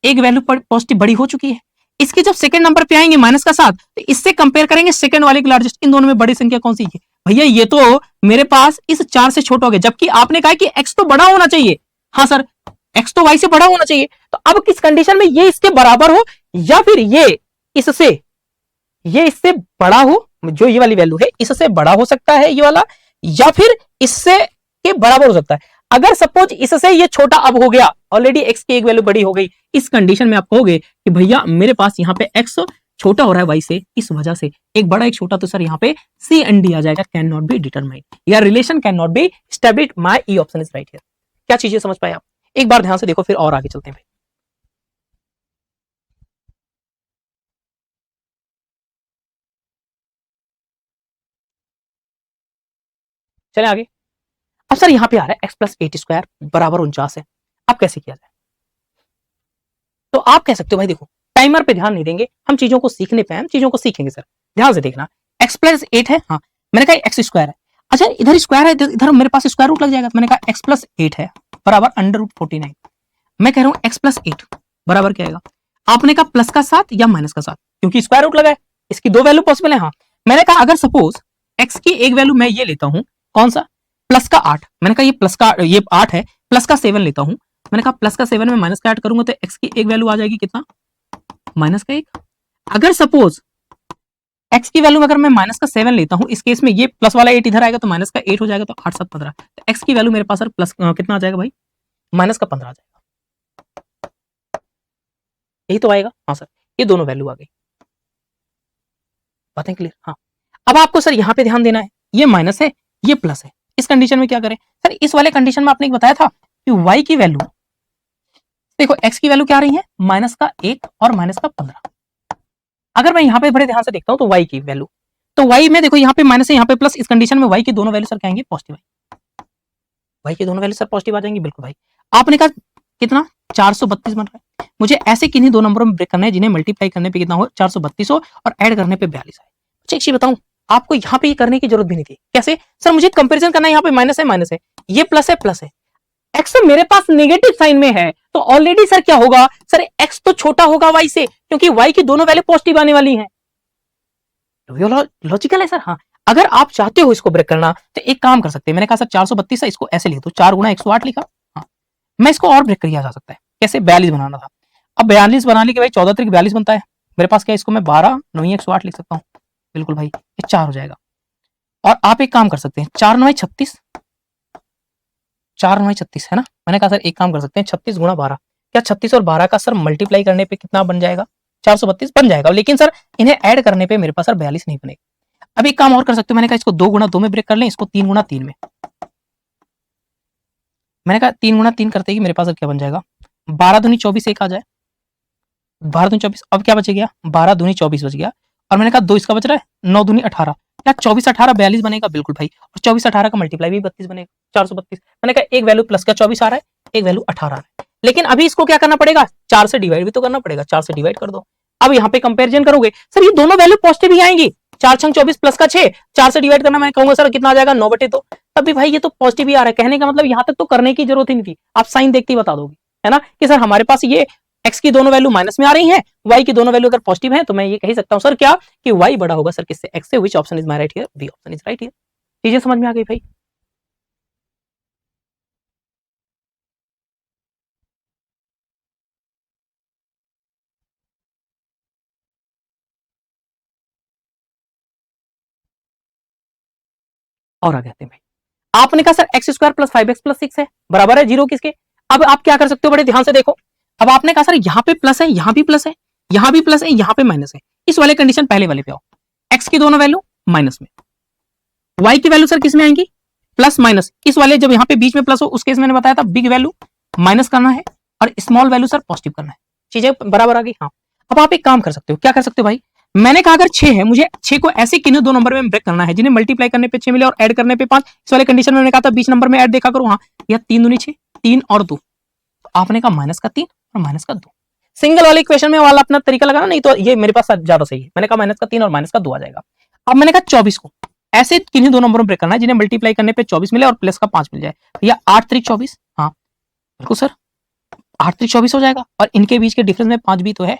एक वैल्यू पॉजिटिव बड़ी हो चुकी है, इसके जब सेकंड नंबर पे आएंगे माइनस का 7, तो इससे कंपेयर करेंगे सेकंड वाले की लार्जेस्ट, इन दोनों में बड़ी संख्या कौन सी है, भैया ये तो मेरे पास इस 4 से छोटा हो गया, जबकि आपने कहा कि x तो बड़ा होना चाहिए। हाँ सर, x तो y से बड़ा होना चाहिए। तो अब किस कंडीशन में ये इसके बराबर हो, या फिर ये इससे बड़ा हो, जो ये वाली वैल्यू है इससे बड़ा हो सकता है ये वाला, या फिर इससे के बराबर हो सकता है। अगर सपोज इससे ये छोटा अब हो गया, ऑलरेडी x की एक वैल्यू बड़ी हो गई, इस कंडीशन में आप कहोगे कि भैया मेरे पास यहाँ पे x छोटा हो रहा है y से, इस वजह से एक बड़ा एक छोटा, तो सर यहाँ पे सी एंड डी आ जाएगा, कैन नॉट बी डिटरमाइंड, या relation can not be established, my E option is right here. क्या चीजें समझ पाए आप? एक बार ध्यान से देखो, फिर और आगे चलते हैं भाई। चले आगे। अब सर यहाँ पे आ रहा है एक्स प्लस 8² बराबर 49 है। अब कैसे किया जाए? तो आप कह सकते हो भाई देखो, टाइमर पे ध्यान नहीं देंगे हम, चीजों को सीखने पे हम चीजों को सीखेंगे सर। ध्यान से देखना, एक्स प्लस 8 है, हाँ मैंने कहा एक्स स्क्वायर है, अच्छा इधर स्क्वायर है, इधर मेरे पास स्क्वायर रूट लग जाएगा, तो मैंने कहा एक्स प्लस 8 है बराबर अंडर रूट 49। मैं कह रहा हूँ एक्स प्लस 8 बराबर क्या आएगा? आपने कहा प्लस का 7 या माइनस का 7, क्योंकि स्क्वायर रूट लगा है, इसकी दो वैल्यू पॉसिबल है। हाँ मैंने कहा अगर सपोज एक्स की एक वैल्यू मैं ये लेता हूँ, कौन सा? प्लस का 8, मैंने कहा ये प्लस का ये 8 है, प्लस का 7 लेता हूं, मैंने कहा प्लस का 7 में माइनस का ऐड करूंगा तो एक्स की एक वैल्यू आ जाएगी कितना? माइनस का 1। अगर सपोज एक्स की वैल्यू अगर मैं माइनस का 7 लेता हूं, इस केस में ये प्लस वाला 8 इधर आएगा तो माइनस का 8 हो जाएगा, तो 8 7 15, तो एक्स की वैल्यू मेरे पास सर प्लस कितना आ जाएगा भाई? माइनस का 15 आ जाएगा, यही तो आएगा। हाँ सर, ये दोनों वैल्यू आ गई, बातें क्लियर? हाँ अब आपको सर यहाँ पे ध्यान देना है, ये माइनस है ये प्लस है, इस कंडीशन में क्या करें सर? इस वाले कंडीशन में आपने बताया था कि y की वैल्यू, देखो x की वैल्यू क्या आ रही है? माइनस का 1 और माइनस का 15। अगर मैं यहाँ पे बड़े ध्यान से देखता हूँ तो y की वैल्यू, तो y में देखो यहाँ पे माइनस है यहाँ पे प्लस, इस कंडीशन में y की दोनों वैल्यू सर क्या आएंगे? पॉजिटिव आएंगे, y की दोनों वैल्यू सर पॉजिटिव आ जाएंगी, बिल्कुल भाई। आपने कहा कितना? 432 बन रहा है, मुझे ऐसे किन्हीं दो नंबरों में ब्रेक करना है जिन्हें मल्टीप्लाई करने पे कितना हो? 432 हो, और ऐड करने पे 42 आए। अच्छा एक चीज बताऊं, आपको यहाँ पे ये करने की जरूरत भी नहीं थी। कैसे सर? मुझे कंपेरिजन करना है, यहाँ पे माइनस है माइनस है, ये प्लस है प्लस है, एक्स मेरे पास नेगेटिव साइन में है, तो ऑलरेडी सर क्या होगा सर? एक्स तो छोटा होगा वाई से, क्योंकि वाई की दोनों वैल्यू पॉजिटिव आने वाली हैं। लॉजिकल है सर। हाँ अगर आप चाहते हो इसको ब्रेक करना तो एक काम कर सकते हैं, मैंने कहा सर 432 है, इसको ऐसे लिख दो, 4 गुणा 108 लिखा। हाँ मैं इसको और ब्रेक किया जा सकता है, कैसे? 42 बनाना था, अब 42 बनाने के भाई 14 तरीक 42 बनता है मेरे पास, क्या इसको मैं 12 9 108 लिख सकता हूँ? बिल्कुल भाई, ये 4 हो जाएगा। और आप एक काम कर सकते हैं, 4 9 36, 4 9 36 है ना, मैंने कहा सर एक काम कर सकते हैं 36 गुणा 12, क्या 36 और 12 का सर मल्टीप्लाई करने पे कितना बन जाएगा? 432 बन जाएगा, लेकिन सर इन्हें ऐड करने पे मेरे पास सर 42 नहीं बनेगा। अब एक काम और कर सकते हो, मैंने कहा इसको 2 गुणा 2 में ब्रेक कर लें, इसको 3 गुणा 3 में, मैंने कहा 3 गुणा 3 करते ही मेरे पास अब क्या बन जाएगा? 12 दूनी 24 एक आ जाए, 12 दूनी 24, अब क्या बच गया? 12 दूनी 24 बच गया, और मैंने कहा 2 इसका बच रहा है, 9 दूनी 18, क्या 24 18 42 बनेगा? बिल्कुल भाई, और 24 18 का मल्टीप्लाई भी 32 बनेगा, 432। मैंने कहा एक वैल्यू प्लस का 24 आ रहा है, एक वैल्यू 18 आ रहा है, लेकिन अभी इसको क्या करना पड़ेगा? 4 से डिवाइड भी तो करना पड़ेगा, 4 से डिवाइड कर दो। अब यहाँ पे कंपेरिजन करोगे सर, ये दोनों वैल्यू पॉजिटिव ही आएंगी, 4 छंग 24 प्लस का 6, 4 से डिवाइड करना, मैं कहूंगा सर कितना आ जाएगा? 9/2। तब भी भाई ये तो पॉजिटिव ही आ रहा है, कहने का मतलब यहाँ तक तो करने की जरूरत ही नहीं थी, आप साइन देखते ही बता दोगे, है ना, कि सर हमारे पास ये x की दोनों वैल्यू माइनस में आ रही हैं, y की दोनों वैल्यू अगर पॉजिटिव है, तो मैं ये कह सकता हूं सर क्या, कि y बड़ा होगा सर किससे? x से। Which option is my right here? B option is right here. चीजें समझ में आ गई भाई? और आगे आते हैं भाई। आपने कहा sir X square plus 5x plus 6 है बराबर है 0 किसके? अब आप क्या कर सकते हो, बड़े ध्यान से देखो। अब आपने कहा सर यहाँ पे प्लस है, यहाँ भी प्लस है, यहाँ भी प्लस है, यहाँ पे माइनस है, इस वाले कंडीशन पहले वाले पे आओ, एक्स की दोनों वैल्यू माइनस में, वाई की वैल्यू सर किस में आएंगी? प्लस माइनस, इस वाले जब यहाँ पे बीच में प्लस हो उस केस मैंने बताया था बिग वैल्यू माइनस करना है और स्मॉल वैल्यू सर पॉजिटिव करना है। चीजें बराबर आ गई? हाँ अब आप एक काम कर सकते हो, क्या कर सकते हो भाई? मैंने कहा अगर 6 है, मुझे 6 को ऐसे किन्हीं दो नंबर में ब्रेक करना है जिन्हें मल्टीप्लाई करने पे 6 मिले और ऐड करने पे 5। इस वाले कंडीशन में मैंने कहा था 20 नंबर में ऐड देखा करो। हाँ यह 3 दूनी 6, 3 और 2, तो आपने कहा माइनस का 3 और माइनस का 2। सिंगल वाले इक्वेशन में वाला अपना तरीका लगाना, नहीं तो ये मेरे पास ज्यादा सही है। मैंने कहा माइनस का 3 और माइनस का 2 आ जाएगा। अब मैंने कहा 24 को ऐसे किन्हीं दो नंबरों में ब्रेक करना है जिन्हें मल्टीप्लाई करने पे 24 मिले और प्लस का 5 मिल जाए, या 8 3 24। हाँ बिल्कुल सर 8 3 24 हो जाएगा, और इनके बीच के डिफरेंस में 5 भी तो है,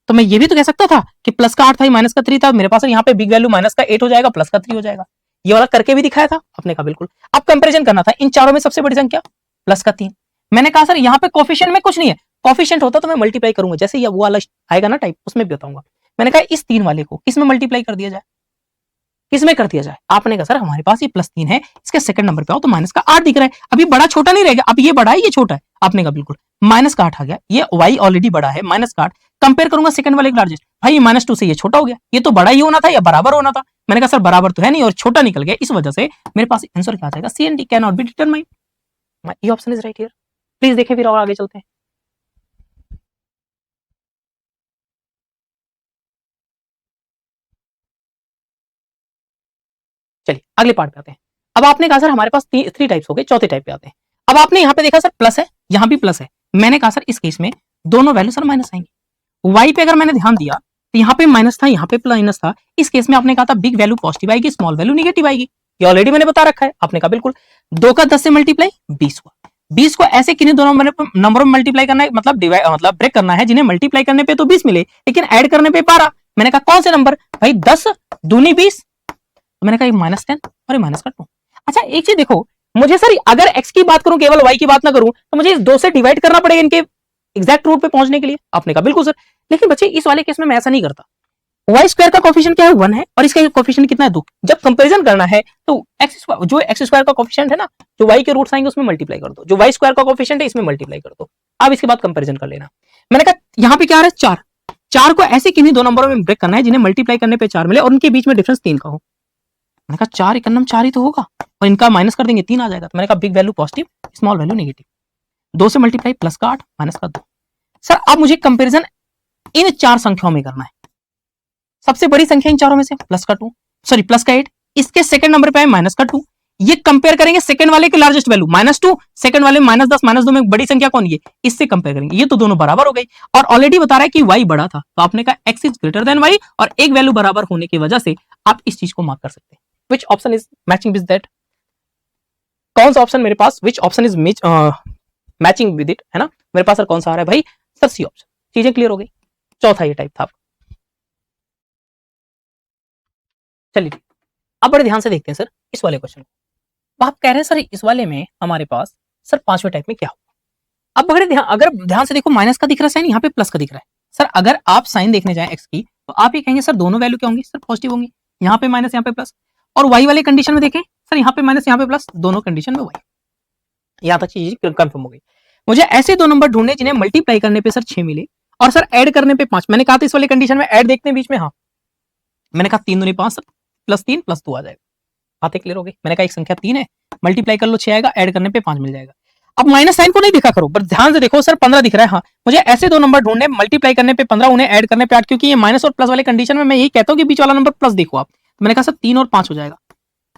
तो मैं ये भी तो कह सकता था कि प्लस का 8 था माइनस का 3 था, मेरे पास यहाँ पे बिग वैल्यू माइनस का 8 हो जाएगा, प्लस का 3 हो जाएगा। ये वाला करके भी दिखाया था आपने कहा बिल्कुल। अब कंपैरिजन करना था इन चारों में सबसे बड़ी संख्या प्लस का 3। मैंने कहा सर यहाँ पे कोफिशिएंट में कुछ नहीं है, कोफिशिएंट होता तो मैं मल्टीप्लाई करूंगा, जैसे ये वो वाला आएगा ना टाइप, उसमें भी बताऊंगा। मैंने कहा इस 3 वाले को किस में मल्टीप्लाई कर दिया जाए, किस में कर दिया जाए। आपने कहा सर हमारे पास ये +3 है, इसके सेकंड नंबर पे आओ तो माइनस का 8 दिख रहा है, अभी बड़ा छोटा नहीं रहेगा, अब ये बड़ा है ये छोटा है। आपने कहा बिल्कुल, माइनस का 8 आ गया, ये y ऑलरेडी बड़ा है, माइनस का 8 कंपेयर करूंगा सेकंड वाले के लार्जेस्ट, भाई -2 से ये छोटा हो गया, ये तो बड़ा ही होना था या बराबर होना था। मैंने कहा सर बराबर तो है नहीं और छोटा निकल गया, इस वजह से मेरे पास आंसर क्या आ जाएगा, C and D cannot be determined, ये option is right here. Please देखें फिर और आगे चलते हैं। चलिए अगले पार्ट पे आते हैं। अब आपने कहा सर हमारे पास 3 टाइप्स हो गए, चौथे टाइप पे आते हैं। अब आपने यहाँ पे देखा सर प्लस है, यहाँ भी प्लस है। मैंने कहा सर इस केस में दोनों वैल्यू सर माइनस आएंगी। वाई पे अगर मैंने ध्यान दिया तो यहाँ पे माइनस था, यहाँ पे माइनस था। इस केस में आपने कहा था बिग वैल्यू पॉजिटिव आएगी, स्मॉल वैल्यू निगेटिव आएगी। ये ऑलरेडी मैंने बता रखा है। आपने कहा बिल्कुल 2 का 10 से मल्टीप्लाई 20 हुआ। 20 को ऐसे किन्हीं दोनों नंबरों में मल्टीप्लाई करना है, मतलब ब्रेक करना है, जिन्हें मल्टीप्लाई करने पे तो 20 मिले लेकिन ऐड करने पे 12। मैंने कहा कौन से नंबर, भाई 10 दूनी 20, तो मैंने कहा -10 और -2। अच्छा एक चीज देखो, मुझे सर अगर x की बात करूं केवल y की बात ना करूं तो मुझे इस 2 से डिवाइड करना पड़ेगा इनके एग्जैक्ट रूट पे पहुंचने के लिए। आपने कहा बिल्कुल सर, लेकिन बच्चे इस वाले केस में मैं ऐसा नहीं करता। y स्क्वायर का कोफिशिएंट क्या है 1 है और इसका कोफिशिएंट कितना है 2। जब कंपैरिजन करना है तो जो x स्क्वायर का कोफिशिएंट है ना, जो y के रूट्स आएंगे उसमें मल्टीप्लाई कर दो, जो y स्क्वायर का कोफिशिएंट है इसमें मल्टीप्लाई कर दो। अब इसके बाद कंपैरिजन कर लेना। मैंने कहा यहाँ पे क्या आ रहा है 4, 4 को ऐसे किन्हीं दो नंबरों में ब्रेक करना है जिन्हें मल्टीप्लाई करने पे 4 मिले और उनके बीच में डिफरेंस 3 का हो। मैंने कहा 4 एकम 4 ही तो होगा और इनका माइनस कर देंगे 3 आ जाएगा। तो मैंने कहा big value positive, small value negative. 2 से मल्टीप्लाई प्लस का 8 माइनस का 2। सर अब मुझे कंपैरिजन इन 4 संख्याओं में करना है। सबसे बड़ी संख्या इन चारों में से प्लस का 8, इसके सेकंड नंबर पे है माइनस का 2। ये कंपेयर करेंगे सेकंड वाले के लार्जेस्ट वैल्यू -2, सेकंड वाले -10, -2 में बड़ी संख्या कौन, ये इससे कंपेयर करेंगे। ये तो दोनों बराबर हो गई और ऑलरेडी बता रहा है कि y बड़ा था, तो आपने कहा x is greater than y और एक वैल्यू बराबर होने की वजह से आप इस चीज को मार्क कर सकते हैं। Which option is matching with that? कौन सा ऑप्शन मेरे पास, which option is matching with it, है ना। मेरे पास सर कौन सा आ रहा है भाई, सर सी ऑप्शन। चीजें क्लियर हो गई। चौथा ये टाइप था। चलिए अब बड़े ध्यान से देखते हैं सर इस वाले क्वेश्चन को। आप कह रहे हैं सर इस वाले में हमारे पास सर 5वें टाइप में क्या होगा। अब बड़े अगर ध्यान से देखो, माइनस का दिख रहा है साइन, यहाँ पे प्लस का दिख रहा है। सर अगर आप साइन देखने जाएं एक्स की तो आप ये कहेंगे सर दोनों वैल्यू क्या होंगी, सर पॉजिटिव होंगी। यहाँ पे माइनस यहाँ पे प्लस, और वाई वाले कंडीशन में देखें सर यहाँ पे माइनस यहाँ पे प्लस, दोनों कंडीशन में वाई। यहाँ तक चीज कंफर्म हो गई। मुझे ऐसे दो नंबर ढूंढने जिन्हें मल्टीप्लाई करने पे सर 6 मिले और सर ऐड करने पे 5। मैंने कहा था इस वाले कंडीशन में ऐड देखते हैं बीच में, हाँ मैंने कहा 3 दूनी 5 सर, +3 +2 आ जाएगा। बातें क्लियर हो गई। मैंने कहा एक संख्या 3 है, मल्टीप्लाई कर लो 6 आएगा, ऐड करने पे 5 मिल जाएगा। अब माइनस साइन को नहीं देखा करो, पर ध्यान से देखो सर 15 दिख रहा है। हाँ मुझे ऐसे दो नंबर ढूंढने, मल्टीप्लाई करने पे 15, उन्हें ऐड करने पे 8, क्योंकि ये माइनस और प्लस वाले कंडीशन में मैं यही कहता हूँ कि बीच वाला नंबर प्लस देखो आप। मैंने कहा सर 3 और 5 हो जाएगा।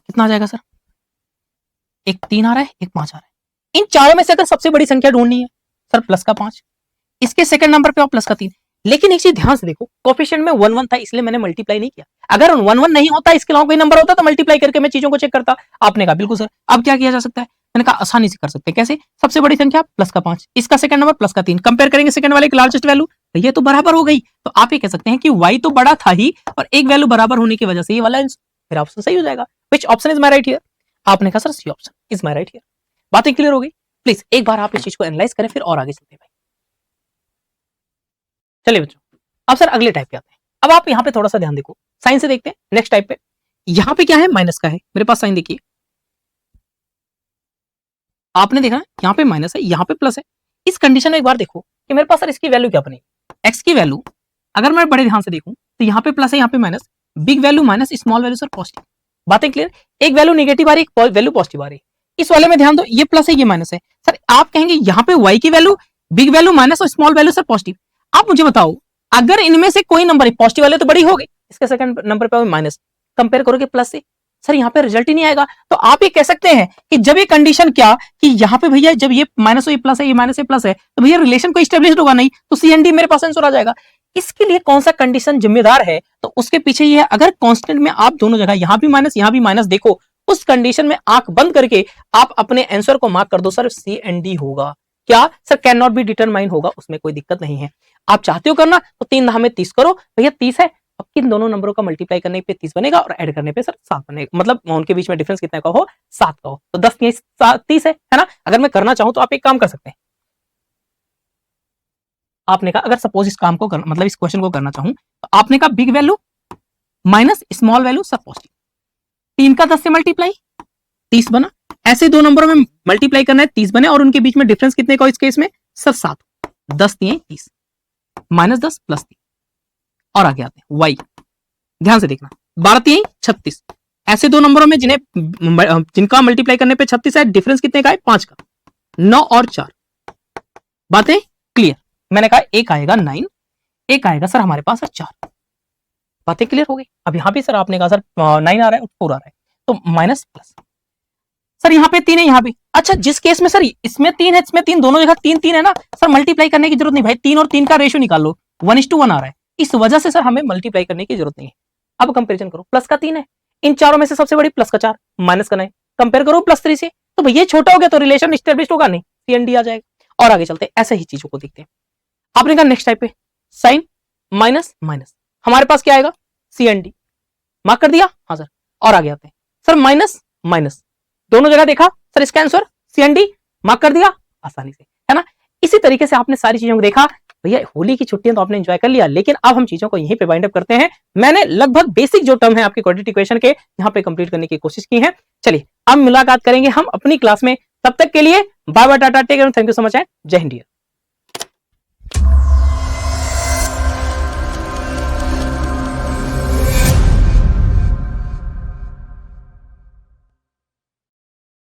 कितना आ जाएगा सर, एक 3 आ रहा है, एक 5 आ रहा है। इन चारों में से अगर सबसे बड़ी संख्या ढूंढनी है सर प्लस का 5, इसके सेकंड नंबर पे और प्लस का 3। लेकिन एक चीज ध्यान से देखो, कोफिशिएंट में 1 1 था इसलिए मैंने मल्टीप्लाई नहीं किया। अगर 1 1 नहीं होता, इसके अलावा कोई नंबर होता तो मल्टीप्लाई करके मैं चीजों को चेक करता। आपने कहा बिल्कुल सर। अब क्या किया जा सकता है, मैंने कहा आसानी से कर सकते हैं। कैसे, सबसे बड़ी संख्या प्लस का 5, इसका सेकंड नंबर प्लस का 3, कंपेयर करेंगे सेकंड वाले की लार्जेस्ट वैल्यू, तो ये तो बराबर हो गई। तो आप ये कह सकते हैं कि y तो बड़ा था ही और एक वैल्यू बराबर होने की वजह से ये वाला मेरा ऑप्शन सही हो जाएगा। Which option is my right here. आपने कहा sir C option is my right here. बातें क्लियर हो गई। प्लीज एक बार आप इस चीज को एनालाइज करें, फिर और आगे चलते हैं भाई। चलिए बच्चों अब सर अगले टाइप पे आते हैं। अब आप यहाँ पे थोड़ा सा ध्यान देखो, साइन से देखते हैं नेक्स्ट टाइप पे। यहाँ पे क्या है, माइनस का है मेरे पास साइन, देखिए आपने देखा यहाँ पे माइनस है, यहाँ पे प्लस है। इस कंडीशन में एक बार देखो कि मेरे पास सर इसकी वैल्यू क्या बनेगी। एक्स की वैल्यू अगर मैं बड़े ध्यान से देखूं तो यहाँ पे प्लस है, यहाँ पे minus, big value minus, small value sir positive. बातें क्लियर। एक वैल्यू नेगेटिव आ रही है, एक वैल्यू पॉजिटिव आ रही है। इस वाले में ध्यान दो, ये प्लस है ये माइनस है। सर आप कहेंगे यहाँ पे वाई की वैल्यू बिग वैल्यू माइनस और स्मॉल वैल्यू सर पॉजिटिव। आप मुझे बताओ अगर इनमें से कोई नंबर पॉजिटिव वाले तो बड़ी हो गई, इसके सेकंड नंबर पे माइनस, कंपेयर करोगे प्लस से, सर यहाँ पे रिजल्ट ही नहीं आएगा। तो आप ये कह सकते हैं कि जब ये कंडीशन क्या कि यहाँ पे भैया जब ये माइनस हो ये प्लस है, ये माइनस है प्लस है, तो भैया रिलेशन को एस्टेब्लिश होगा नहीं, तो सी एंड डी मेरे पास आंसर आ जाएगा। इसके लिए कौन सा कंडीशन जिम्मेदार है, तो उसके पीछे ये है, अगर कांस्टेंट में आप दोनों जगह यहाँ भी माइनस देखो, उस कंडीशन में आंख बंद करके आप अपने आंसर को मार्क कर दो, सर सी एंड डी होगा। क्या sir, can not be determine होगा, उसमें कोई दिक्कत नहीं है। आप चाहते हो करना तो 3 धाम में 30 करो, भैया 30 है अब किन दोनों नंबरों का मल्टीप्लाई करने पे 30 बनेगा और ऐड करने पे सर 7 बनेगा, मतलब उनके बीच में डिफरेंस कितने का हो, 7 का हो। तो 10 30 है ना। अगर मैं करना चाहूं तो आप एक काम कर सकते हैं, आपने कहा अगर सपोज इस काम को मतलब इस क्वेश्चन को करना चाहूं तो आपने कहा big value minus small value sir positive, 3 का 10 से मल्टीप्लाई 30 बना, ऐसे दो नंबरों में मल्टीप्लाई करना है 30 बने और उनके बीच में डिफरेंस कितने का इस केस में सर 7, 10 दिए 30 माइनस 10 प्लस 3 और आगे आते हैं y, ध्यान से देखना 12 3 36, ऐसे दो नंबरों में जिनका मल्टीप्लाई करने पे 36 है, डिफरेंस कितने का है 5 का, 9 और 4, बातें क्लियर। मैंने कहा एक आएगा 9, एक आएगा सर हमारे पास सर 4, बातें क्लियर हो गई। अब यहां पे सर आपने कहा सर 9 आ रहा है और 4 आ रहा है तो माइनस प्लस, सर यहाँ पे 3 है यहाँ पे, अच्छा जिस केस में सर इसमें 3 है इसमें 3, दोनों जगह 3 3 है ना सर, मल्टीप्लाई करने की जरूरत नहीं भाई, 3 और 3 का रेशियो निकाल लो, 1:1 आ रहा है, इस वजह से सर हमें मल्टीप्लाई करने की जरूरत नहीं है। अब कंपेरिजन करो, प्लस का 3 है, इन चारों में से सबसे बड़ी प्लस का 4, माइनस का 9, कंपेयर करो प्लस 3 से, तो भैया छोटा हो गया तो रिलेशन एस्टेब्लिश होगा नहीं, CND आ जाएगा। और आगे चलते ऐसे ही चीजों को देखते हैं। आपने कहा नेक्स्ट टाइप पे साइन माइनस माइनस, हमारे पास क्या आएगा CND, मार्क कर दिया हाँ सर। और आगे आते हैं सर माइनस माइनस, दोनों जगह देखा सर, इसका आंसर CND, मार्क कर दिया आसानी से, है ना। इसी तरीके से आपने सारी चीजों को देखा। भैया होली की छुट्टियां तो आपने एंजॉय कर लिया, लेकिन अब हम चीजों को यहीं पे वाइंड अप करते हैं। मैंने लगभग बेसिक जो टर्म है आपके क्वाड्रेटिक इक्वेशन के यहाँ पे कंप्लीट करने की कोशिश की है। चलिए अब मुलाकात करेंगे हम अपनी क्लास में, तब तक के लिए bye bye tata take care, thank you so much and जय हिंद।